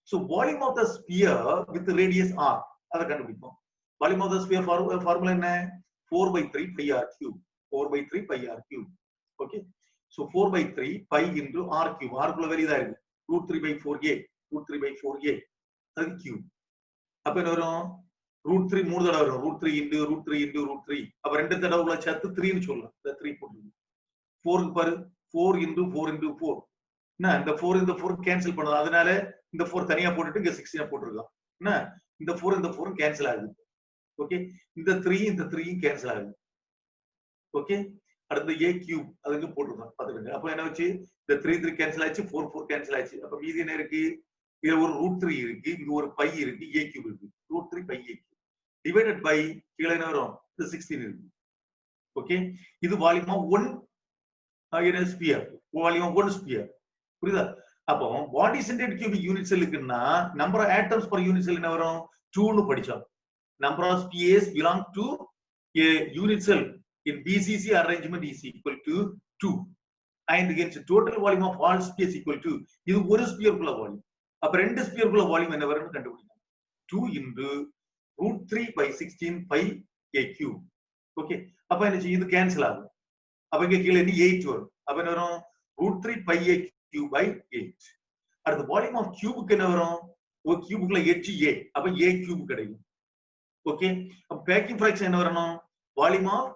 So volume of the sphere with the radius r, அத கண்டுபிடிப்போம். Volume of the sphere formula என்ன? 4/3 pi r cube. 4/3 pi r cube. Okay, so 4/3 pi into r cube. R குள்ள வேற இதா இருக்கு √3/4a, √3/4a அது cube. அப்ப என்ன வரும் √3 மூணு தடவை வரும் √3 into √3 into √3. அப்ப ரெண்டு தடவை உள்ள சேர்த்து 3 ன்னு சொல்லலாம். இந்த 3 போட்டுருங்க. 4 க்கு பாரு 4 into 4 into 4. என்ன இந்த 4 இந்த 4 கேன்சல் பண்ணுது. அதனால இந்த 4 தனியா போட்டுட்டு இங்க 16 போட்டுருக்கோம். என்ன இந்த 4 இந்த 4 கேன்சல் ஆகுது. ஓகே, இந்த 3 இந்த 3 கேன்சல் ஆகுது. ஓகே, அடுத்து a cube அதுக்கு போட்டுருக்கோம் பாத்துக்கங்க. அப்ப என்ன வச்சு இந்த 3 3 கேன்சல் ஆச்சு, 4 4 கேன்சல் ஆச்சு. அப்ப மீதி என்ன இருக்கு? இதுல ஒரு √3 இருக்கு, இங்க ஒரு பை இருக்கு, a cube இருக்கு. √3 pi a cube divided by கீழ என்ன வரும்? இது 16 இருக்கு. ஓகே, இது volume of 1 sphere, volume of 1 sphere. புரியுதா? அப்போ பாடி சென்டர்ட் கியூபிக் யூனிட் செல்லுக்குன்னா number of atoms per unit cell என்ன வரும்? 2 னு படிச்சோம். Number of space belong to a unit cell in BCC arrangement is equal to 2, and against total volume of all space equal to இது ஒரு sphere குள்ள volume. அப்ப ரெண்டு sphere குள்ள வால்யூம் என்ன வரும்னு கண்டுபிடிக்கணும். 2 into √3/16 pi a cube. Okay, அப்ப என்ன செய்யும்? இது கேன்சல் ஆகும். அப்ப இங்க கீழ இருந்து 8 வரும். அப்ப என்ன வரும்? √3 pi a cube by 8. அடுத்து வால்யூம் ஆஃப் கியூபுக்கு என்ன வரும்? ஒரு கியூபுக்குள்ள 8a, அப்ப a cube கிடைக்கும். ஓகே, அப்ப பேக்கிங் ஃபிராக்ஷன் என்ன வரணும்? வால்யூம் ஆஃப்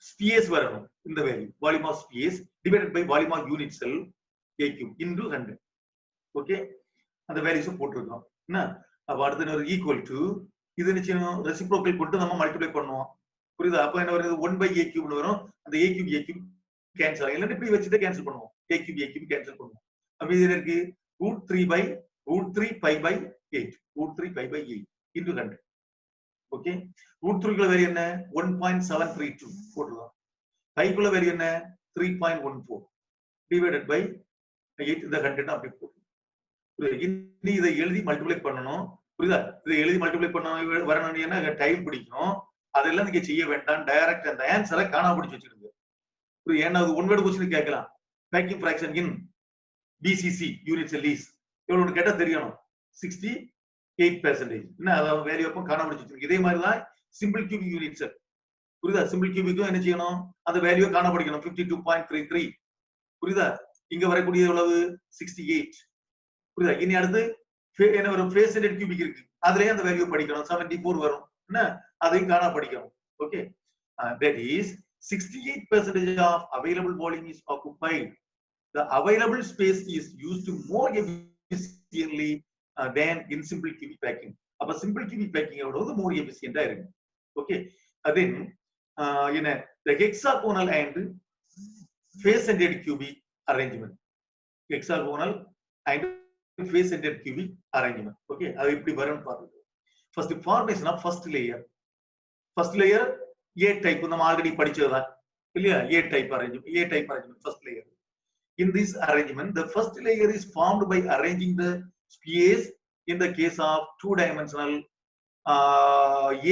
ஸ்பேஸ் வரணும். இந்த value volume of space divided by volume of unit cell a cube into 100. Okay, அந்த வேல்யூஸ் போட்டுருக்கோம். என்ன அப்ப அடுத்து ஒரு ஈக்குவல் டு இது என்ன செய்யணும்? ரெசிப்ரோக்கல் போட்டு நம்ம மல்டிப்ளை பண்ணுவோம். புரியுதா? அப்ப என்ன வருது? 1/a cube வரும். அந்த a cube கேன்சல் ஆகும். இல்ல இப்படி வச்சுட்டு கேன்சல் பண்ணுவோம். a cube கேன்சல் பண்ணுவோம். அப்ப இது என்ன இருக்கு? √3 pi by 8, √3 pi by 8 into 100. Okay, √3 குள்ள வேல்யூ என்ன? 1.732 போட்டுறோம். பை குள்ள வேல்யூ என்ன? 3.14 டிவைடட் பை 8 இந்த 100 அப்படி போட்டுறோம். இனி இதை எழுதி மல்டிப்ளை பண்ணணும். புரியுதா? இதை எழுதி மல்டிப்ளை பண்ண வரணும்னா டைம் பிடிக்கும். அதெல்லாம் நீங்க செய்ய வேண்டாம். டைரக்ட் அந்த ஆன்சரை காணாம பிடிச்சு வச்சிருங்க. ஏன்னா அது ஒன் வேர்ட் क्वेश्चन கேட்கலாம். Packing fraction in BCC unit cell is எவ்வளவு கேட்டா தெரியணும். 68%. என்ன அதாவது வேல்யூ அப்போ காணாம பிடிச்சு வச்சிருக்கு. இதே மாதிரி தான் சிம்பிள் கியூபிக் யூனிட் செல். புரியுதா? சிம்பிள் கியூபிக்கும் என்ன செய்யணும்? அந்த வேல்யூ காண படிக்கணும். 52.33. புரியுதா? இங்க வரக்கூடிய எவ்வளவு? 68. புரியுதா? இனி அடுத்து என்ன வரும்? ஃபேஸ் சென்டர்ட் கியூபிக் இருக்கு. அதுலயே அந்த வேல்யூ படிக்கணும். 74 வரும். என்ன அதையும் காண படிக்கணும். Okay, that is 68% of available volume is occupied. The available space is used more efficiently than in simple cubic packing. அப்ப simple cubic packing ஓட more efficient ஆ இருக்கு. Okay, then in the hexagonal and face-centered cubic arrangement. Hexagonal and face-centered cubic arrangement. Okay, அது இப்படி வரும்னு பாருங்க. First formation of first layer. First layer A type நம்ம already படிச்சதுதான் இல்லையா? A type arrangement first layer. In this arrangement, the first layer is formed by arranging the space in the case of two-dimensional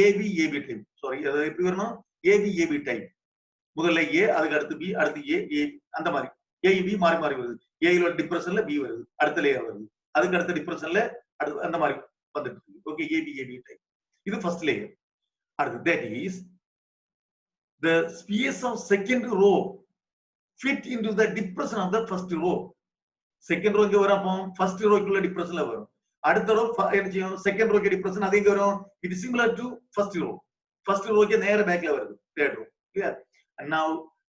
AB type. Sorry, அது எப்படி வரணும்? AB type. முதல்ல A, அதுக்கு அடுத்து B, அடுத்து A அந்த மாதிரி A B மாறி மாறி வருது. A ல டிப்ரஷன்ல B வருது, அடுத்த லேயர் வருது. அதுக்கு அடுத்த டிப்ரஷன்ல அடுத்து அந்த மாதிரி வந்துட்டு இருக்கு. Okay, AB type. இது first layer. அடுத்து that is the space of second row fit into the depression of the first row. Second row இங்க வரப்போ first row குள்ள டிப்ரஷன்ல வரும். அடுத்த row என்ன செய்யும்? second row க்கு டிப்ரஷன் அது எங்க வரும்? it is similar to first row. First row க்கு நேரா பேக்ல வருது. third row. Clear? And now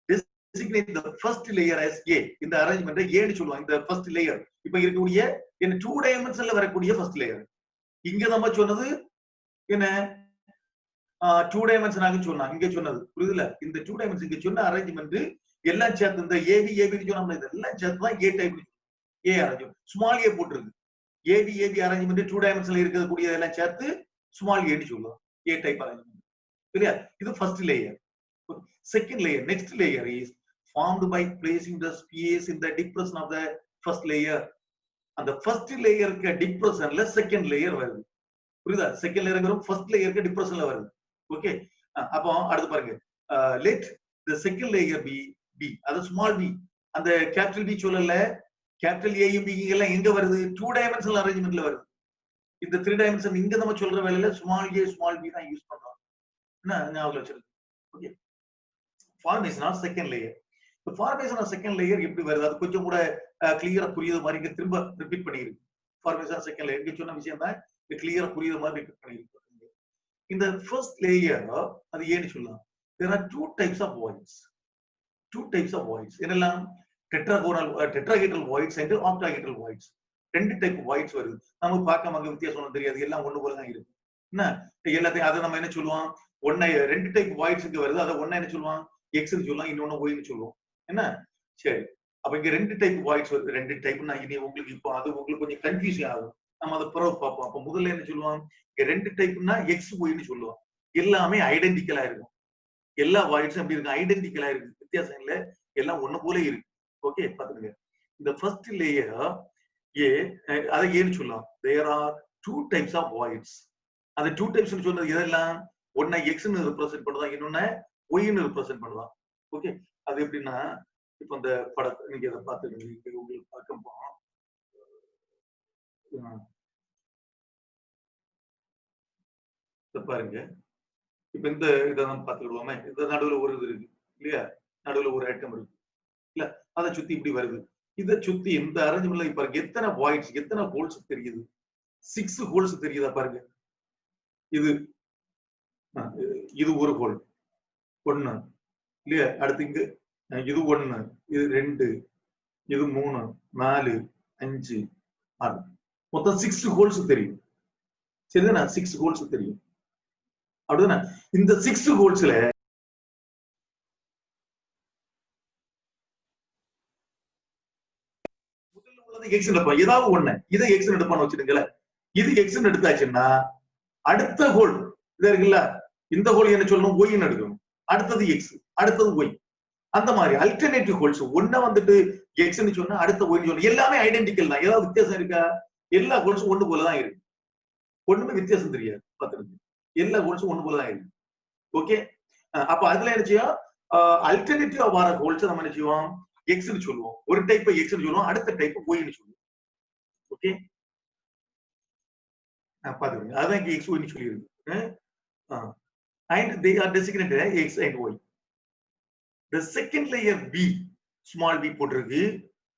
designate the first layer as A. இந்த அரேஞ்ச்மென்ட் A ன்னு சொல்லுவாங்க. இந்த first layer இப்போ இருக்கக்கூடிய என்ன 2 டைமென்ஷன்ல வரக்கூடிய first layer. இங்க நம்ம சொன்னது என்ன 2 டைமென்ஷன் ஆக சொன்னாங்க. இங்க சொன்னது புரியுதுல? இந்த 2 டைமென்ஷன் இங்க சொன்ன அரேஞ்ச்மென்ட் எல்லாம் சேர்த்து இந்த AB ன்னு சொன்னோம்ல, இதெல்லாம் சேர்த்து தான் A type. A arrangement small a போட்டுருக்கு. AB அரேஞ்ச்மென்ட் 2 டைமென்ஷன்ல இருக்கக்கூடிய எல்லாம் சேர்த்து ஸ்மால் a ன்னு சொல்லுவோம். A type arrangement. சரியா? இது first layer. Second layer, next layer is formed by placing the space in the depression of the first layer. அந்த first layer க்கு டிப்ரஷன்ல second layer வருது. புரியுதா? second layer க்கு first layer க்கு டிப்ரஷன்ல வருது. ஓகே, அப்போ அடுத்து பாருங்க. let the second layer be B. அது small b. அந்த capital B சொல்லல, capital A B எல்லாம் எங்க வருது? 2 டைமென்ஷனல் அரேஞ்ச்மென்ட்ல வருது. இந்த 3 டைமென்ஷன் இங்க நம்ம சொல்ற வேலையில small a small b தான் யூஸ் பண்றோம். என்ன ஞாபகம் வச்சிருங்க. Okay, formation of second layer. The formation of second layer எப்படி வருது அது கொஞ்சம் கூட கிளியரா புரியுது மாதிரி திரும்ப ரிப்பீட் பண்ணிருக்கு. formation of second layer இங்க சொன்ன விஷயம் தான் இது கிளியரா புரியுது மாதிரி ரிப்பீட் பண்ணிருக்கு. இந்த first layer அது ஏன்னு சொல்லலாம். There are two types of voids. Two types of voids. என்னெல்லாம் tetrahedral voids and octahedral voids. ரெண்டு டைப் voids வருது. நமக்கு பார்க்க நமக்கு வித்தியாசம் தெரியாது, எல்லாம் ஒண்ணு போல தான் இருக்கு. என்ன எல்லாத்தையும் அதை நம்ம என்ன சொல்லுவோம், ரெண்டு டைப் voidsக்கு வருது, அதை ஒண்ணா என்ன சொல்லுவான், x ன்னு சொல்லலாம், இன்னொன்னு y ன்னு சொல்லுவோம். என்ன சரி, அப்ப இங்க ரெண்டு டைப் voids வருது. ரெண்டு டைப்னா இனி உங்களுக்கு இப்போ அது உங்களுக்கு கொஞ்சம் கன்ஃபியூஷன் ஆகும். நம்ம அதை பிறகு பார்ப்போம். அப்ப முதல்ல என்ன சொல்லுவாங்க, இங்க ரெண்டு டைப்னா x y ன்னு சொல்லுவோம். எல்லாமே ஐடென்டிக்கலா இருக்கும். எல்லா வாய்ட்ஸும் எப்படி இருக்கு, ஐடென்டிக்கலா இருக்கு, வித்தியாசம் இல்ல, எல்லாம் ஒண்ணு போல இருக்கு. ஓகே பாத்துங்க, இந்த ஃபர்ஸ்ட் லேயர் ஏ, அதை ஏன்னு சொல்லலாம். There are two types of voids. அந்த டூ டைப்ஸ் சொன்னது எதெல்லாம், ஒன்னா எக்ஸ்ன்னு ரெப்ரசென்ட் பண்ணுதா, இன்னொன்னு ஒய்ன்னு ரெப்ரசென்ட் பண்ணுதா. ஓகே, அது எப்படின்னா இப்ப இந்த படத்தை நீங்க இதை பார்த்துட்டு உங்களுக்கு பார்க்க பாருங்க. இப்ப இந்த இதை நம்ம பார்த்துக்கிடுவோமே, இந்த நடுவுல ஒரு இது இருக்கு இல்லையா, நடுவுல ஒரு ஐட்டம் இருக்கு இல்ல, அதை சுத்தி இப்படி வருது. இதை சுத்தி இந்த அரேஞ்ச்மெண்ட்ல பாருங்க எத்தனை வாய்ட்ஸ், எத்தனை ஹோல்ஸ் தெரியுது, 6 ஹோல்ஸ் தெரியுதா பாருங்க. இது இது ஒரு ஹோல் ஒண்ணு இல்லையா, அடுத்து இங்க இது ஒண்ணு, இது 2, இது 3, 4, 5, 6, மொத்தம் 6 ஹோல்ஸ் தெரியும். சரிதானே, 6 ஹோல்ஸ் தெரியும். அப்படிதானே, இந்த 6 ஹோல்ஸ்ல முதல்ல உள்ளது எக்ஸ் எடுப்போம், ஏதாவது ஒண்ணு இதை எக்ஸ் எடுப்பான்னு வச்சிருக்கீங்களா, இது எக்ஸ் எடுத்தாச்சுன்னா அடுத்த ஹோல் இது இருக்குல்ல, இந்த ஹோல் என்ன சொல்லணும், ஒய் எடுக்கணும், அடுத்தது எக்ஸ், அடுத்தது ஒய். அந்த மாதிரி அல்டர்னேட்டிவ் ஹோல்ஸ் ஒன்ன வந்துட்டு எக்ஸ் சொன்னா அடுத்த ஒய் சொல்லணும். எல்லாமே ஐடென்டிக்கல் தான், ஏதாவது வித்தியாசம் இருக்கா, எல்லா ஹோல்ஸும் ஒண்ணு போலதான் இருக்கு, ஒண்ணுமே வித்தியாசம் தெரியாது. பாத்துருக்கு, எல்லா ஹோல்ஸும் ஒண்ணு போலதான் இருக்கு. ஓகே, அப்ப அதுல என்ன செய்யும், அல்டர்னேட்டிவா வர ஹோல்ஸ் நம்ம என்ன செய்வோம், எக்ஸ்ன்னு சொல்லுவோம். ஒரு டைப் எக்ஸ்ன்னு சொல்லுவோம், அடுத்த டைப் ஒய்ன்னு சொல்லுவோம். ஓகே, பாத்துக்கோங்க, அதான் இங்க எக்ஸ் ஒய்ன்னு சொல்லியிருக்கு. And they are designated as x and y. The second layer b, small b போட்டிருக்கு,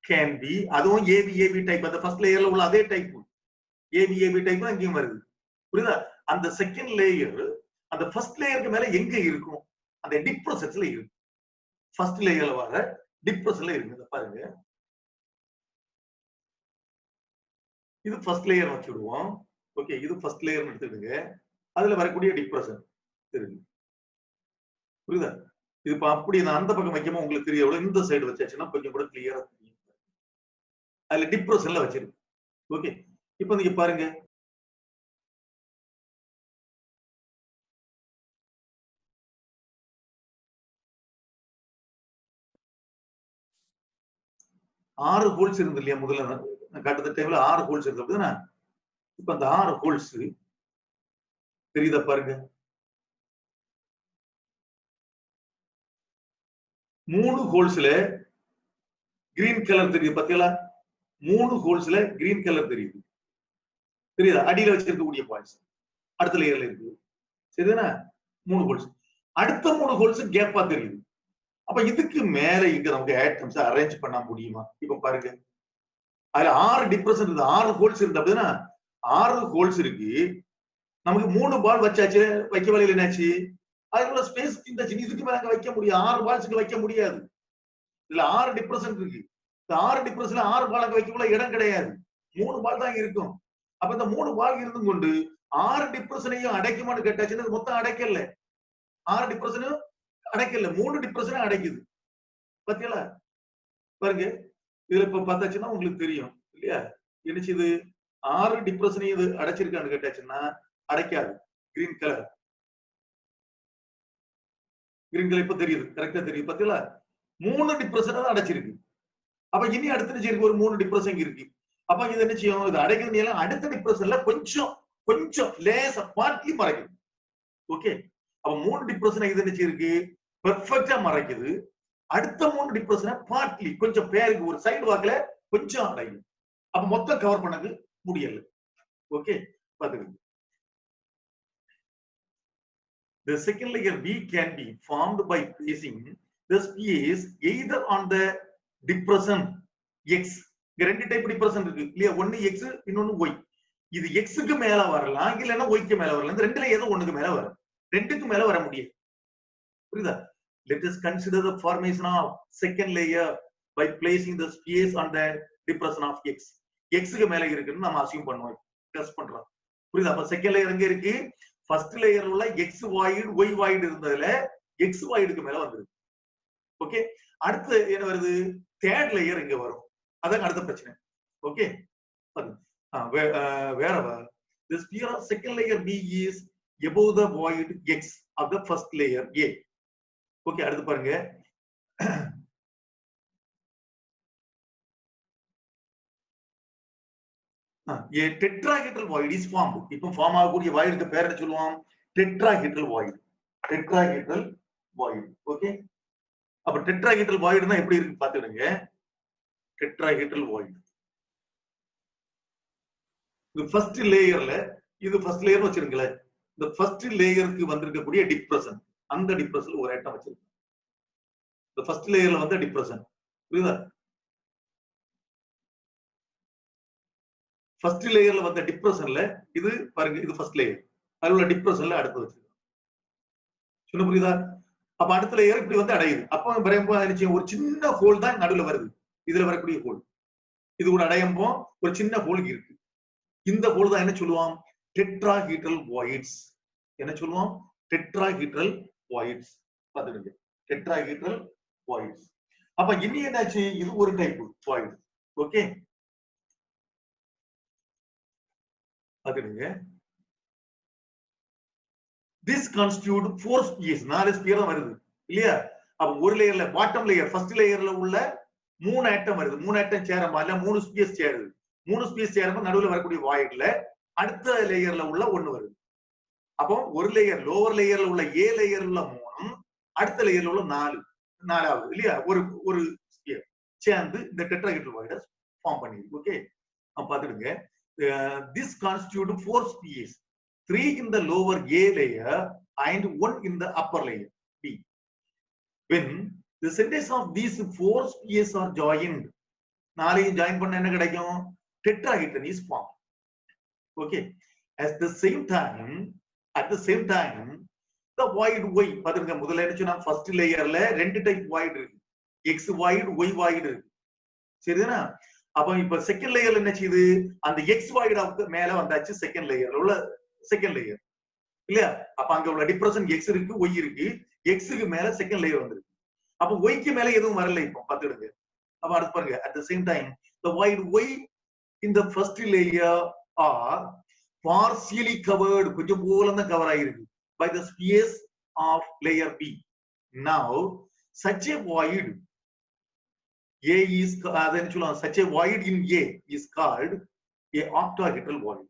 can be, அதுவும் ab டைப், அந்த ஃபர்ஸ்ட் லேயர்ல உள்ள அதே டைப் ab டைப் தான் இங்கேயும் வருது. புரியுதா, அந்த செகண்ட் லேயர் அந்த ஃபர்ஸ்ட் லேயருக்கு மேல எங்க இருக்கும், அந்த டிப்ரசன்ஸ்ல இருக்கு. ஃபர்ஸ்ட் லேயர்ல வர டிப்ரசன்ஸ்ல இருக்கு பாருங்க. இது ஃபர்ஸ்ட் லேயர் வச்சுடுவோம். ஓகே, இது ஃபர்ஸ்ட் லேயர் எடுத்துடுங்க, அதுல வரக்கூடிய டிப்ரசன் இருக்கு. புரியுதா, இது இப்ப அப்படி அந்த பக்கம் வைக்காம உங்களுக்கு தெரிய விட இந்த சைடு வச்சாச்சுன்னா கொஞ்சம் கூட கிளியரா தெரியும். அதுல டிப்ரஷன்ல வச்சிருக்கு. ஓகே, இப்ப நீங்க பாருங்க, ஆறு ஹோல்ஸ் இருந்து இல்லையா, முதல்ல காட்டுற டைம்ல 6 ஹோல்ஸ் இருக்கு அப்படிதானே. இப்ப அந்த 6 ஹோல்ஸ் தெரியுதா பாருங்க, 3 ஹோல்ஸ்ல கிரீன் கலர் தெரியுது பாத்தீங்களா, 3 ஹோல்ஸ்ல கிரீன் கலர் தெரியுது, தெரியுதா, அடியில வச்சிருக்கக்கூடிய பாயிண்ட்ஸ் அடுத்த லேயர்ல இருக்கு. சரிதானே, 3 ஹோல்ஸ், அடுத்த 3 ஹோல்ஸ் கேப்பா தெரியுது. அப்ப இதுக்கு மேல இங்க நமக்கு ஆட்டம்ஸ் அரேஞ்ச் பண்ண முடியுமா, இப்ப பாருங்க, அதுல 6 டிப்ரஷன் இருக்கு, 6 ஹோல்ஸ் இருக்கு அப்படின்னா 6 ஹோல்ஸ் இருக்கு, நமக்கு 3 பால் வச்சாச்சு, வைக்க வழியில் என்னாச்சு, அதுக்குள்ள ஸ்பேஸ் இருந்தாச்சு, இதுக்கு மேல வைக்க முடியாது, 6 பால்ஸ்க்கு வைக்க முடியாது. இதுல 6 டிப்ரஷன் இருக்கு, இந்த 6 டிப்ரஷன்ல 6 பால் வைக்கக்குள்ள இடம் கிடையாது, 3 பால் தான் இருக்கும். அப்ப இந்த 3 பால் இருந்தும் கொண்டு 6 டிப்ரஷனையும் அடைக்குமான்னு கேட்டாச்சுன்னா மொத்தம் அடைக்கல, 6 டிப்ரஷனும் அடைக்கல, 3 டிப்ரஷனும் அடைக்குது. பாத்தீங்களா பாருங்க, இதுல இப்ப பார்த்தாச்சுன்னா உங்களுக்கு தெரியும் இல்லையா, என்ன இது 6 டிப்ரஷனையும் இது அடைச்சிருக்கான்னு கேட்டாச்சுன்னா அடைக்காது. கிரீன் கலர் இப்ப தெரியுது, கரெக்டா தெரியுது பாத்தீங்களா, 3 டிப்ரஷன் தான் அடைச்சிருக்கு. அப்ப இனி அடுத்த ஒரு 3 டிப்ரஷன் இருக்கு. அப்ப இது என்ன செய்யும், இது அடைக்கிறது அடுத்த டிப்ரஷன்ல கொஞ்சம் லேசா பார்ட்லி மறைக்குது. ஓகே, அப்ப 3 டிப்ரஷன் இது என்ன செய்யிருக்கு, பெர்ஃபெக்ட்டா மறைக்குது. அடுத்த 3 டிப்ரஷனை பார்ட்லி கொஞ்சம் பேருக்கு ஒரு சைடு வாக்குல கொஞ்சம் அடையும். அப்ப மொத்தம் கவர் பண்ணது முடியல. ஓகே, பாத்துக்கோங்க. The second layer B can be formed by placing the space either on the depression x. ரெண்டு டைப் டிப்ரெஷன் இருக்கு இல்லையா, ஒன்னு x இன்னொன்னு y. இது x க்கு மேல வரலாம் இல்லனா y க்கு மேல வரலாம். இந்த ரெண்டுல ஏதோ ஒண்ணுக்கு மேல வரும், ரெண்டுக்கு மேல வர முடியாது. புரியுதா? Let us consider the formation of second layer by placing the space on the depression of x. x க்கு மேல இருக்குன்னு நாம அஸ்யூம் பண்ணுவோம், டெஸ்ட் பண்றோம். புரியுதா? அப்ப செகண்ட் லேயர் எங்க இருக்கு? ஃபர்ஸ்ட் லேயர்ல உள்ள x void y void இருந்ததுல x void க்கு மேல வந்துருக்கு. ஓகே, அடுத்து என்ன வருது? தேர்ட் லேயர் இங்க வரும். அதான் அடுத்த பிரச்சனை. Okay, wherever the sphere of second layer B is above the void x of the first layer A. Okay, அடுத்து பாருங்க. A tetrahedral void is formed. இப்போ ஃபார்ம் ஆகக்கூடிய voidக்கு பேர் என்ன சொல்லுவோம்? tetrahedral void. tetrahedral void. Okay, அப்ப tetrahedral voidனா எப்படி இருக்கு பாத்துடுங்க. tetrahedral void இது ஃபர்ஸ்ட் லேயர்ல, இது ஃபர்ஸ்ட் லேயர் வச்சிருக்கல, இந்த ஃபர்ஸ்ட் லேயருக்கு வந்திருக்கக்கூடிய டிப்ரெஷன், அந்த டிப்ரெஷன்ல ஒரு ஐட்டம் வச்சிருக்கு. இந்த ஃபர்ஸ்ட் லேயர்ல வந்து டிப்ரெஷன், புரியுதா? ஃபர்ஸ்ட் லேயர்ல வந்த டிப்ரெஷன்ல இது பாருங்க, இது ஃபர்ஸ்ட் லேயர், அதுல உள்ள டிப்ரெஷன்ல அடுத்து வச்சிருக்கு. சொன்ன புரியுதா? அப்ப அடுத்த லேயர் இப்படி வந்து அடையுது. அப்ப ஒரு சின்ன ஹோல் தான் நடுவுல வருது, இதுல வரக்கூடிய ஹோல். இது கூட அடையும்போ ஒரு சின்ன ஹோல் இருக்கு. இந்த ஹோல் தான் என்ன சொல்லுவோம்? Tetrahedral voids. என்ன சொல்லுவோம்? Tetrahedral voids. பாத்துடுங்க, டெட்ராஹீட்ரல் வாய்ட்ஸ். அப்ப இன்னும் என்னாச்சு? இது ஒரு டைப் வாய்ட். ஓகே, பாத்துடுங்க. This constitute 4 spheres. 4 ஸ்பியர் தான் வருது இல்லையா? அப்ப ஒரு லேயர்ல, பாட்டம் லேயர் ஃபர்ஸ்ட் லேயர்ல உள்ள 3 ஆட்டம் வருது. 3 ஆட்டம் சேரும், இல்ல 3 ஸ்பியர்ஸ் சேருது. 3 ஸ்பேஸ் சேரும்போது நடுவுல வரக்கூடிய வாய்ட்ல அடுத்த லேயர்ல உள்ள ஒன்னு வருது. அப்போ ஒரு லேயர், லோவர் லேயர்ல உள்ள ஏ லேயர்ல உள்ள 3, அடுத்த லேயர்ல உள்ள 4வது இல்லையா? ஒரு ஸ்பியர் சேர்ந்து இந்த டெட்ராஹெட்ரல் வாய்ட ஃபார்ம் பண்ணிருக்கு. ஓகே, பாத்துடுங்க. This constitute 4 spheres, 3 in the lower A layer and 1 in the upper layer B. When the centers of these 4 spheres are joined, நாளையும் ஜாயின் பண்ண என்ன கிடைக்கும்? tetrahedron is formed. Okay, at the same time the void y, பாருங்க, முதல்ல என்ன சொன்னா, first லேயர்ல ரெண்டு type void இருக்கு, x void y void இருக்கு. சரிதானா? அப்ப இப்ப செகண்ட் லேயர்ல என்ன செய்யுது? அந்த x void மேல வந்தாச்சு, செகண்ட் லேயர்ல உள்ள செகண்ட் லேயர் இல்லையா? அப்ப அங்க உள்ள டிப்ரெஷன் x இருக்கு, y இருக்கு. x க்கு மேல செகண்ட் லேயர் வந்திருக்கு. அப்ப y க்கு மேல எதுவும் வரல. இப்போ பாத்துடுங்க. அப்ப அடுத்து பாருங்க, at the same time the void y in the first layer are partially covered, கொஞ்சம் போல தான் கவர் ஆயிருக்கு, by the spheres of layer B. Now such a void A is, such a void in A is called a octahedral void.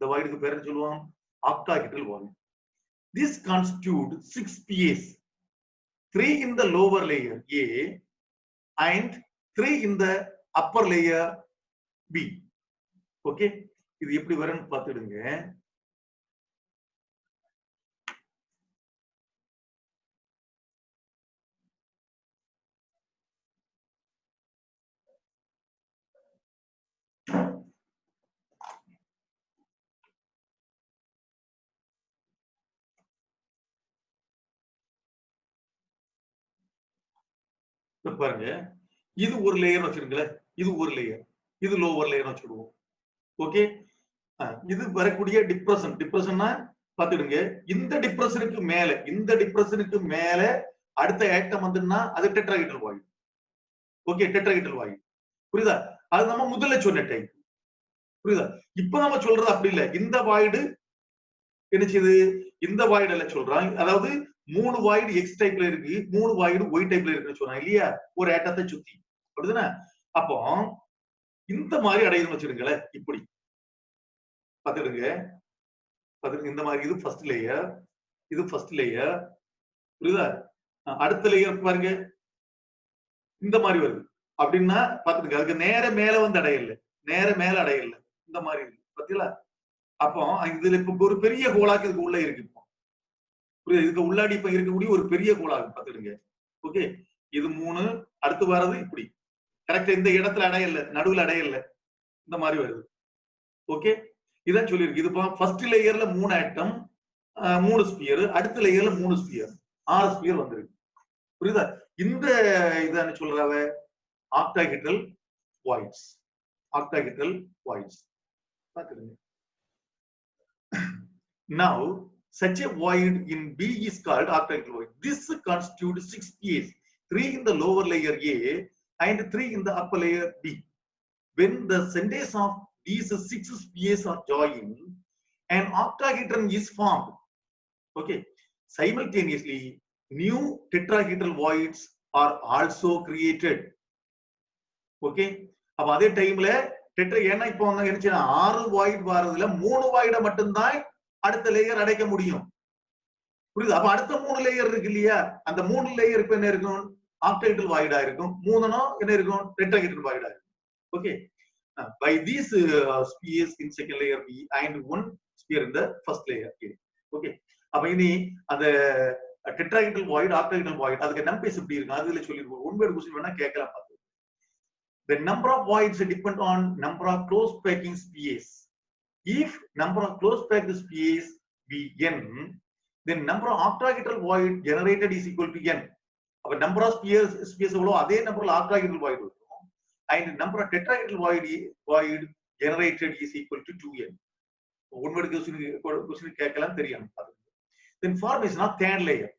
The void க்கு பேர் என்ன சொல்லுவோம்? octahedral void. This constitute 6 spheres, 3 in the lower layer A and 3 in the upper layer B. Okay, இது எப்படி வரும்னு பாத்துடுங்க. பாருங்க, இது ஒரு லேயர் வச்சிருக்கல, இது ஒரு லேயர், இது லோவர் லேயர் வச்சிடுவோம். ஓகே, இது வரக்கூடிய டிப்ரெஷன்னா பாத்துடுங்க, இந்த டிப்ரெஷனுக்கு மேல அடுத்த ஆட்டம் வந்துன்னா அது tetrahedral void. Okay, tetrahedral void, புரியுதா? அது நம்ம முதல்ல சொன்ன டைப், புரியுதா? இப்ப நம்ம சொல்றது அப்படி இல்ல. இந்த வாய்டு என்ன செய்யுது? இந்த வாய்டு எல்லாம் சொல்றான், அதாவது 3 வாய்டு எக்ஸ் டைப்ல இருக்கு, 3 வாய்டு ஒய் டைப்ல இருக்குன்னு சொல்றான் இல்லையா? ஒரு ஆட்டத்தை சுத்தி, அப்படிதானே? அப்போ இந்த மாதிரி அடையுதுன்னு வச்சிருங்களேன். இப்படி பாத்துடுங்க, இந்த மாதிரி இது ஃபர்ஸ்ட் லேயர், இது ஃபர்ஸ்ட் லேயர், புரியுதா? அடுத்த லேயர் பாருங்க, இந்த மாதிரி வருது அப்படின்னா பாத்துடுங்க, அதுக்கு நேர மேல வந்து அடையல, நேர மேல அடையல, இந்த மாதிரி இருக்கு பாத்தீங்களா? அப்போ இதுல இப்ப ஒரு பெரிய கோளாக்கு இதுக்கு உள்ள இருக்கு. இப்போ புரியுது? இதுக்கு உள்ளாடி இப்ப இருக்கக்கூடிய ஒரு பெரிய கோளாக்கு பாத்துடுங்க. ஓகே, இது 3 அடுத்து வர்றது இப்படி கரெக்ட் இந்த இடத்துல அடையல நடுவுல அடையல இந்த மாதிரி வருது ஓகே இதான் சொல்லிருக்கு இது ஃபர்ஸ்ட் லேயர்ல 3 ஆட்டம் 3 ஸ்பியர் அடுத்த லேயர்ல 3 ஸ்பியர் 6 ஸ்பியர் வந்திருக்கு புரியுதா இந்த இதான சொல்றாவ octahedral voids octahedral voids பாத்துருங்க now such a void in B is called octahedral void this constitutes 6 space 3 in the lower layer A and 3 in the upper layer B when the centers of these 6 spaces are joined an octahedron is formed okay simultaneously new tetrahedral voids are also created okay அப்ப அதே டைம்ல tetra ஏன்னா இப்போ என்ன 6 void வரதுல 3 வாய்ட மட்டும் தான் அடுத்த layer அடைக்க முடியும் புரியுது அப்ப அடுத்த 3 லேயர் இருக்கு இல்லையா அந்த 3 லேயர் இப்ப என்ன இருக்கும் ஆக்டாஹெட்ரல் வாய்டா இருக்கும் 3னோ என்ன இருக்கும் டெட்ராஹெட்ரல் வாய்டா இருக்கும் okay by these spheres in second layer B and one sphere in the first layer A okay அப்ப இனி அந்த tetrahedral void octahedral void அதுக்கு நம்பர்ஸ் எப்படி இருக்கு அதுல சொல்லிருக்கோம் ஒன் வேர்ட் क्वेश्चन வேணா கேட்கலாம் பாத்து the number of voids depend on number of close packing spheres if number of close packed spheres be n then number of octahedral void generated is equal to n அப்ப number of spheres எவ்வளவு அதே நம்பர்ல octahedral void இருக்கும் and number of tetrahedral void generated is equal to 2n one word question கேட்கலாம் தெரியும் then formation of third layer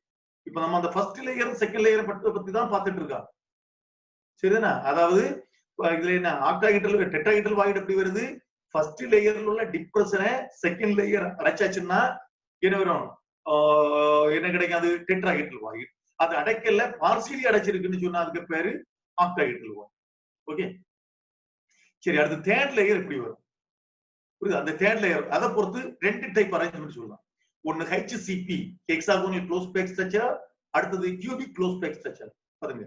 இப்போ நம்ம அந்த ஃபர்ஸ்ட் லேயர் செகண்ட் லேயர் பத்தி தான் பார்த்துட்டு இருக்கோம் சரிதானா அதாவது இதுல என்ன ஆக்டாஹெட்ரல் டெட்ராஹெட்ரல் வாய்ட் எப்படி வருது ஃபர்ஸ்ட் லேயர்ல உள்ள டிப்ரஷனை செகண்ட் லேயர் அடைச்சாச்சுன்னா என்ன வரும் என்ன கிடைக்கும் அது டெட்ராஹெட்ரல் வாய்ட் அது அடைக்கல பார்சியலி அடைச்சிருக்குன்னு சொன்னா அதுக்கு பேரு ஆக்டாஹெட்ரல் வாய்ட் ஓகே சரி அடுத்து தேர்ட் லேயர் எப்படி வரும் புரியுது அந்த தேர்ட் லேயர் அதை பொறுத்து ரெண்டு டைப் அரேஞ்ச்மெண்ட் சொல்லலாம் ஒன்னு HCP hexagonal close packed structure அடுத்தது cubic close packed structure பாருங்க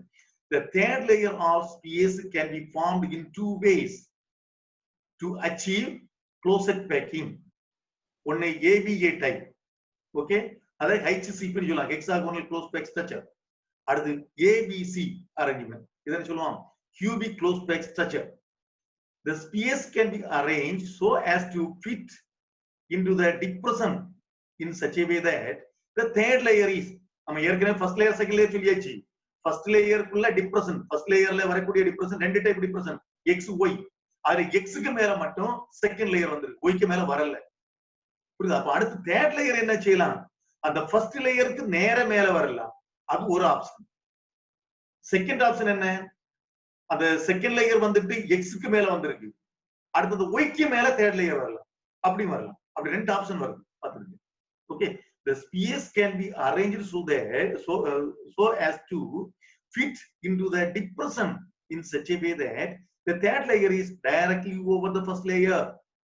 the third layer of spheres can be formed in two ways to achieve closed packing ஒன்னு ABA type okay அத HCP னு சொல்லலாம் hexagonal close packed structure அடுத்து ABC arrangement இத சொல்லுவாங்க cubic close packed structure the spheres can be arranged so as to fit into the depression in such a way that the third layer is நம்ம ஏற்கனவே first layer second layer சொல்லியாச்சு first லேயருக்குள்ள depression first லேயர்ல வரக்கூடிய depression ரெண்டு type depression X Y அது எக்ஸ்க்கு மேல மட்டும் second layer வந்திருக்கு ஒய்க்கு மேல வரல புரியுதா அப்ப அடுத்து தேர்ட் லேயர் என்ன செய்யலாம் அந்த ஃபர்ஸ்ட் லேயருக்கு நேர மேல வரலாம் அது ஒரு ஆப்ஷன் செகண்ட் ஆப்ஷன் என்ன அந்த செகண்ட் லேயர் வந்துட்டு எக்ஸ்க்கு மேல வந்திருக்கு அடுத்தது ஒய்க்கு மேல தேர்ட் லேயர் வரலாம் அப்படி வரலாம் அப்படி ரெண்டு ஆப்ஷன் வருது பாத்துருங்க okay the spheres can be arranged so as to fit into the depression in such a way that the third layer is directly over the first layer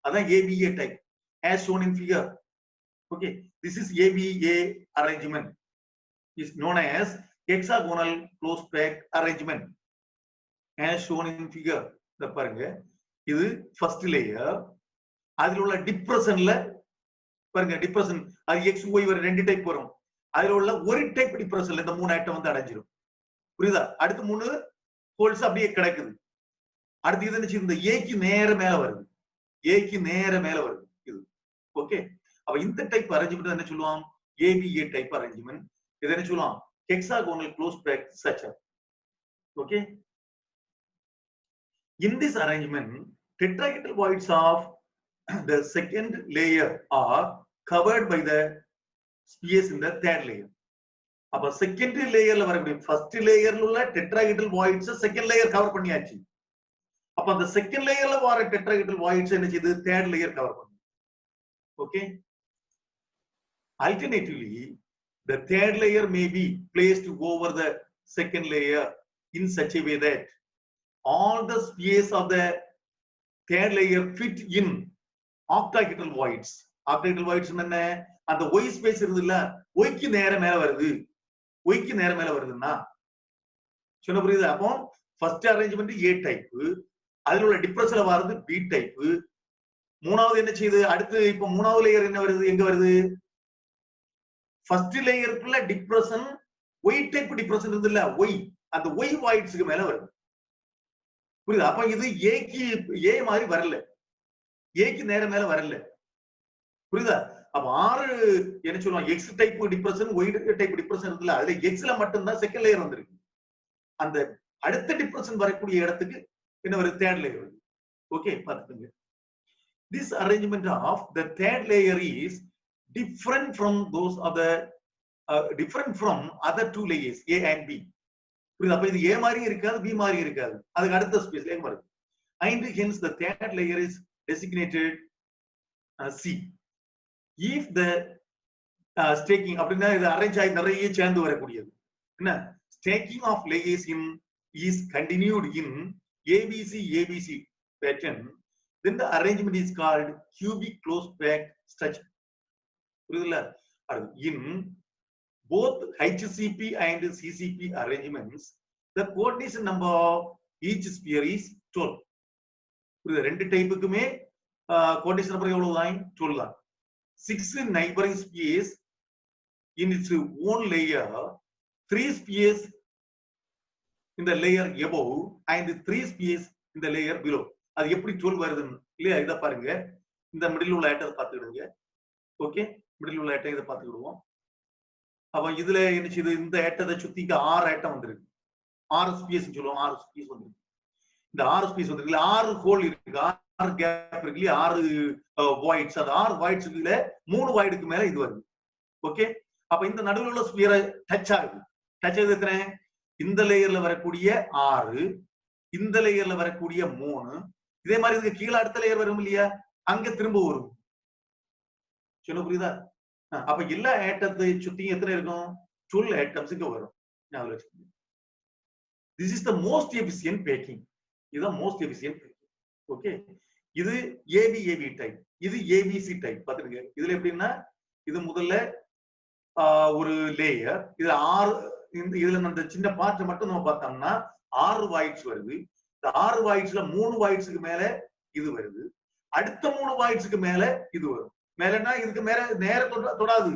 adha ABA type as shown in figure okay this is ABA arrangement is known as hexagonal close packed arrangement as shown in figure the parunga idu first layer adil ulla depressionல பாருங்க depression அது X Y வர ரெண்டு type வரும் அதுல உள்ள ஒரு type டிப்ரஷன்ல இந்த மூணு ஆட்டம் வந்து அடைஞ்சிரும் புரியுதா அடுத்து 3 ஹோல்ஸ் அப்படியே கிடக்குது அடுத்து இது என்ன இந்த ஏக்கு நேர மேல வருது ஏக்கு நேர மேல வருது இது ஓகே அப்ப இந்த டைப் அரேஞ்ச்மென்ட் என்ன சொல்லுவாங்க ABA டைப் அரேஞ்ச்மென்ட் இது என்ன சொல்லுவாங்க hexagonal close packed structure okay in this arrangement tetrahedral voids of the second layer are covered by the spheres in the third layer அப்ப செகண்ட் லேயர்ல வரக்கூடிய ஃபர்ஸ்ட் லேயர்ல உள்ள tetrahedral voids second layer cover பண்ணியாச்சு அப்ப அந்த செகண்ட் லேயர்ல வர tetrahedral voids என்ன செய்யுது தேர்ட் லேயர் கவர் பண்ணுது okay alternatively the third layer may be placed over the second layer in such a way that all the spheres of the third layer fit in octahedral voids octahedral voids என்ன அந்த y space இருக்குல்ல y க்கு நேர மேல வருது y க்கு நேர மேல வருதுன்னா சொன்ன புரியுது அப்போ ஃபர்ஸ்ட் அரேஞ்ச்மென்ட் A டைப் அதுல உள்ள டிப்ரஷன்ல வருது B டைப் மூணாவது என்ன செய்யுது அடுத்து இப்போ மூணாவது லேயர் என்ன வருது எங்க வருது ஃபர்ஸ்ட் லேயருக்குள்ள டிப்ரஷன் y டைப் டிப்ரஷன் இருக்குல்ல y அந்த ஒய் வாய்ட்ஸ்க்கு மேல வருது. புரியுதா? அப்ப இது ஏக்கு ஏ மாதிரி வரல, ஏக்கு நேர மேல வரல. புரியுதா? அப்ப 6 என்ன சொல்லுவாங்க, X type depression, Y type depression இருக்குல்ல, அதுல எக்ஸ்ல மட்டும்தான் செகண்ட் லேயர் வந்திருக்கு. அந்த அடுத்த டிப்ரெஷன் வரக்கூடிய இடத்துக்கு என்ன வருது, தேர்ட் லேயர் வருது. ஓகே, பாத்துக்கோங்க. This arrangement of the third layer is different from those of the different from other two layers A and B. புரியுதா? அப்ப இது A மாதிரி இருக்காது, B மாதிரி இருக்காது, அதுக்கு அடுத்த ஸ்பேஸ் லேயர் வருது. And hence the third layer is designated C. If the staking அப்படின்னா இது அரேஞ்ச் ஆகி நிறைய சேர்ந்து வரக்கூடியது. என்ன, staking of layers in is continued in ABC pattern, then the arrangement is called cubic closed pack structure. புரியுதுல? In both HCP and CCP arrangements, the coordination number of each sphere is 12. புரியுது? ரெண்டு டைப்புக்குமே coordination number எவ்வளவு தான்? 12 தான். 6 neighboring spheres in its own layer, 3 spheres in the layer above and 3 spheres in the layer below. அது எப்படி 12 வருதுன்னு இல்லையா? இத பாருங்க, இந்த மிடில் உள்ள ஆட்டத்தை பார்த்துக்கிடுங்க. ஓகே, மிடில் உள்ள ஆட்டத்தை இத பார்த்துக்கிடுவோம். அப்ப இதுல என்ன செய்யுது, இந்த ஆட்டத்தை சுத்திக்கு 6 ஆட்டம் வந்திருக்கு. 6 ஸ்பேஸ் சொல்லுவோம், 6 ஸ்பேஸ் வந்திருக்கு. இந்த 6 ஸ்பேஸ் வந்திருக்கு, 6 ஹோல் இருக்கு, 6 கேப் இருக்கு, 6 வாய்ட்ஸ். அது 6 வாய்ட்ஸ்க்குள்ள 3 வாய்டுக்கு மேல இது வருது. ஓகே, அப்ப இந்த நடுவுல உள்ள ஸ்பியரை டச் ஆகுது. டச் ஆகுது எத்தனை? இந்த லேயர்ல வரக்கூடிய 6, இந்த லேயர்ல வரக்கூடிய 3, இதே மாதிரி இதுக்கு கீழே அடுத்த லேயர் வரும் இல்லையா, அங்க திரும்ப வரும். சொல்ல புரியுதா? அப்ப எல்லா ஆட்டத்தை சுத்தி எத்தனை இருக்கும்? 12 ஆட்டம்ஸ் இங்க வரும். This is the most efficient packing. இதுதான் மோஸ்ட் எஃபிஷியன்ட் பேக்கிங். ஓகே, இது ஏபி டைப், இது ஏபிசி டைப். பாத்துருங்க, இதுல எப்படின்னா இது முதல்ல ஒரு லேயர், இதுல 6, இதுல அந்த சின்ன பார்ட் மட்டும் நம்ம பார்த்தோம்னா 6 வாய்ட்ஸ் வருது. இந்த 6 வாய்ட்ஸ்ல 3 வாய்ட்ஸ்க்கு மேல இது வருது, அடுத்த 3 வாய்ட்ஸ்க்கு மேல இது வரும். மேலன்னா இதுக்கு மேல நேர தொடாது,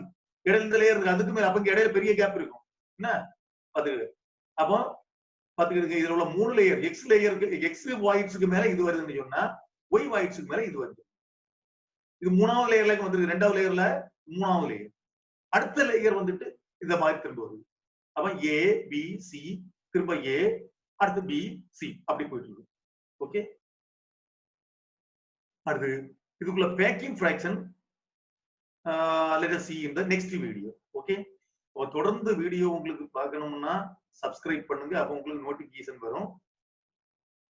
இடையில இந்த லேயர் இருக்கு, அதுக்கு மேல அப்ப இடையில பெரிய கேப் இருக்கும். என்ன பாத்துக்க, அப்போ பாத்துக்கிடுங்க, இதுல உள்ள 3 லேயர், எக்ஸ் லேயருக்கு எக்ஸ் வாய்ட்ஸ்க்கு மேல இது வருதுன்னு சொன்னா ஒய் வாய்ட்ஸ்க்கு மேல இது வருது. இது 3வது லேயர்ல வந்துருக்கு, 2வது லேயர்ல 3வது லேயர், அடுத்த லேயர் வந்துட்டு இந்த மாதிரி திரும்ப வருது. அப்ப ஏ பி சி, திரும்ப ஏ, அடுத்து பி சி, அப்படி போயிட்டு இருக்கு. ஓகே, அடுத்து இதுக்குள்ள packing fraction let us see in the next video. Okay, தொடர்ந்து வீடியோ உங்களுக்கு பார்க்கணும்னா சப்ஸ்கிரைப் பண்ணுங்க, அப்ப உங்களுக்கு நோட்டிபிகேஷன் வரும்.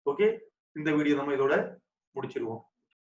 ஓகே, இந்த வீடியோ நம்ம இதோட முடிச்சிருவோம்.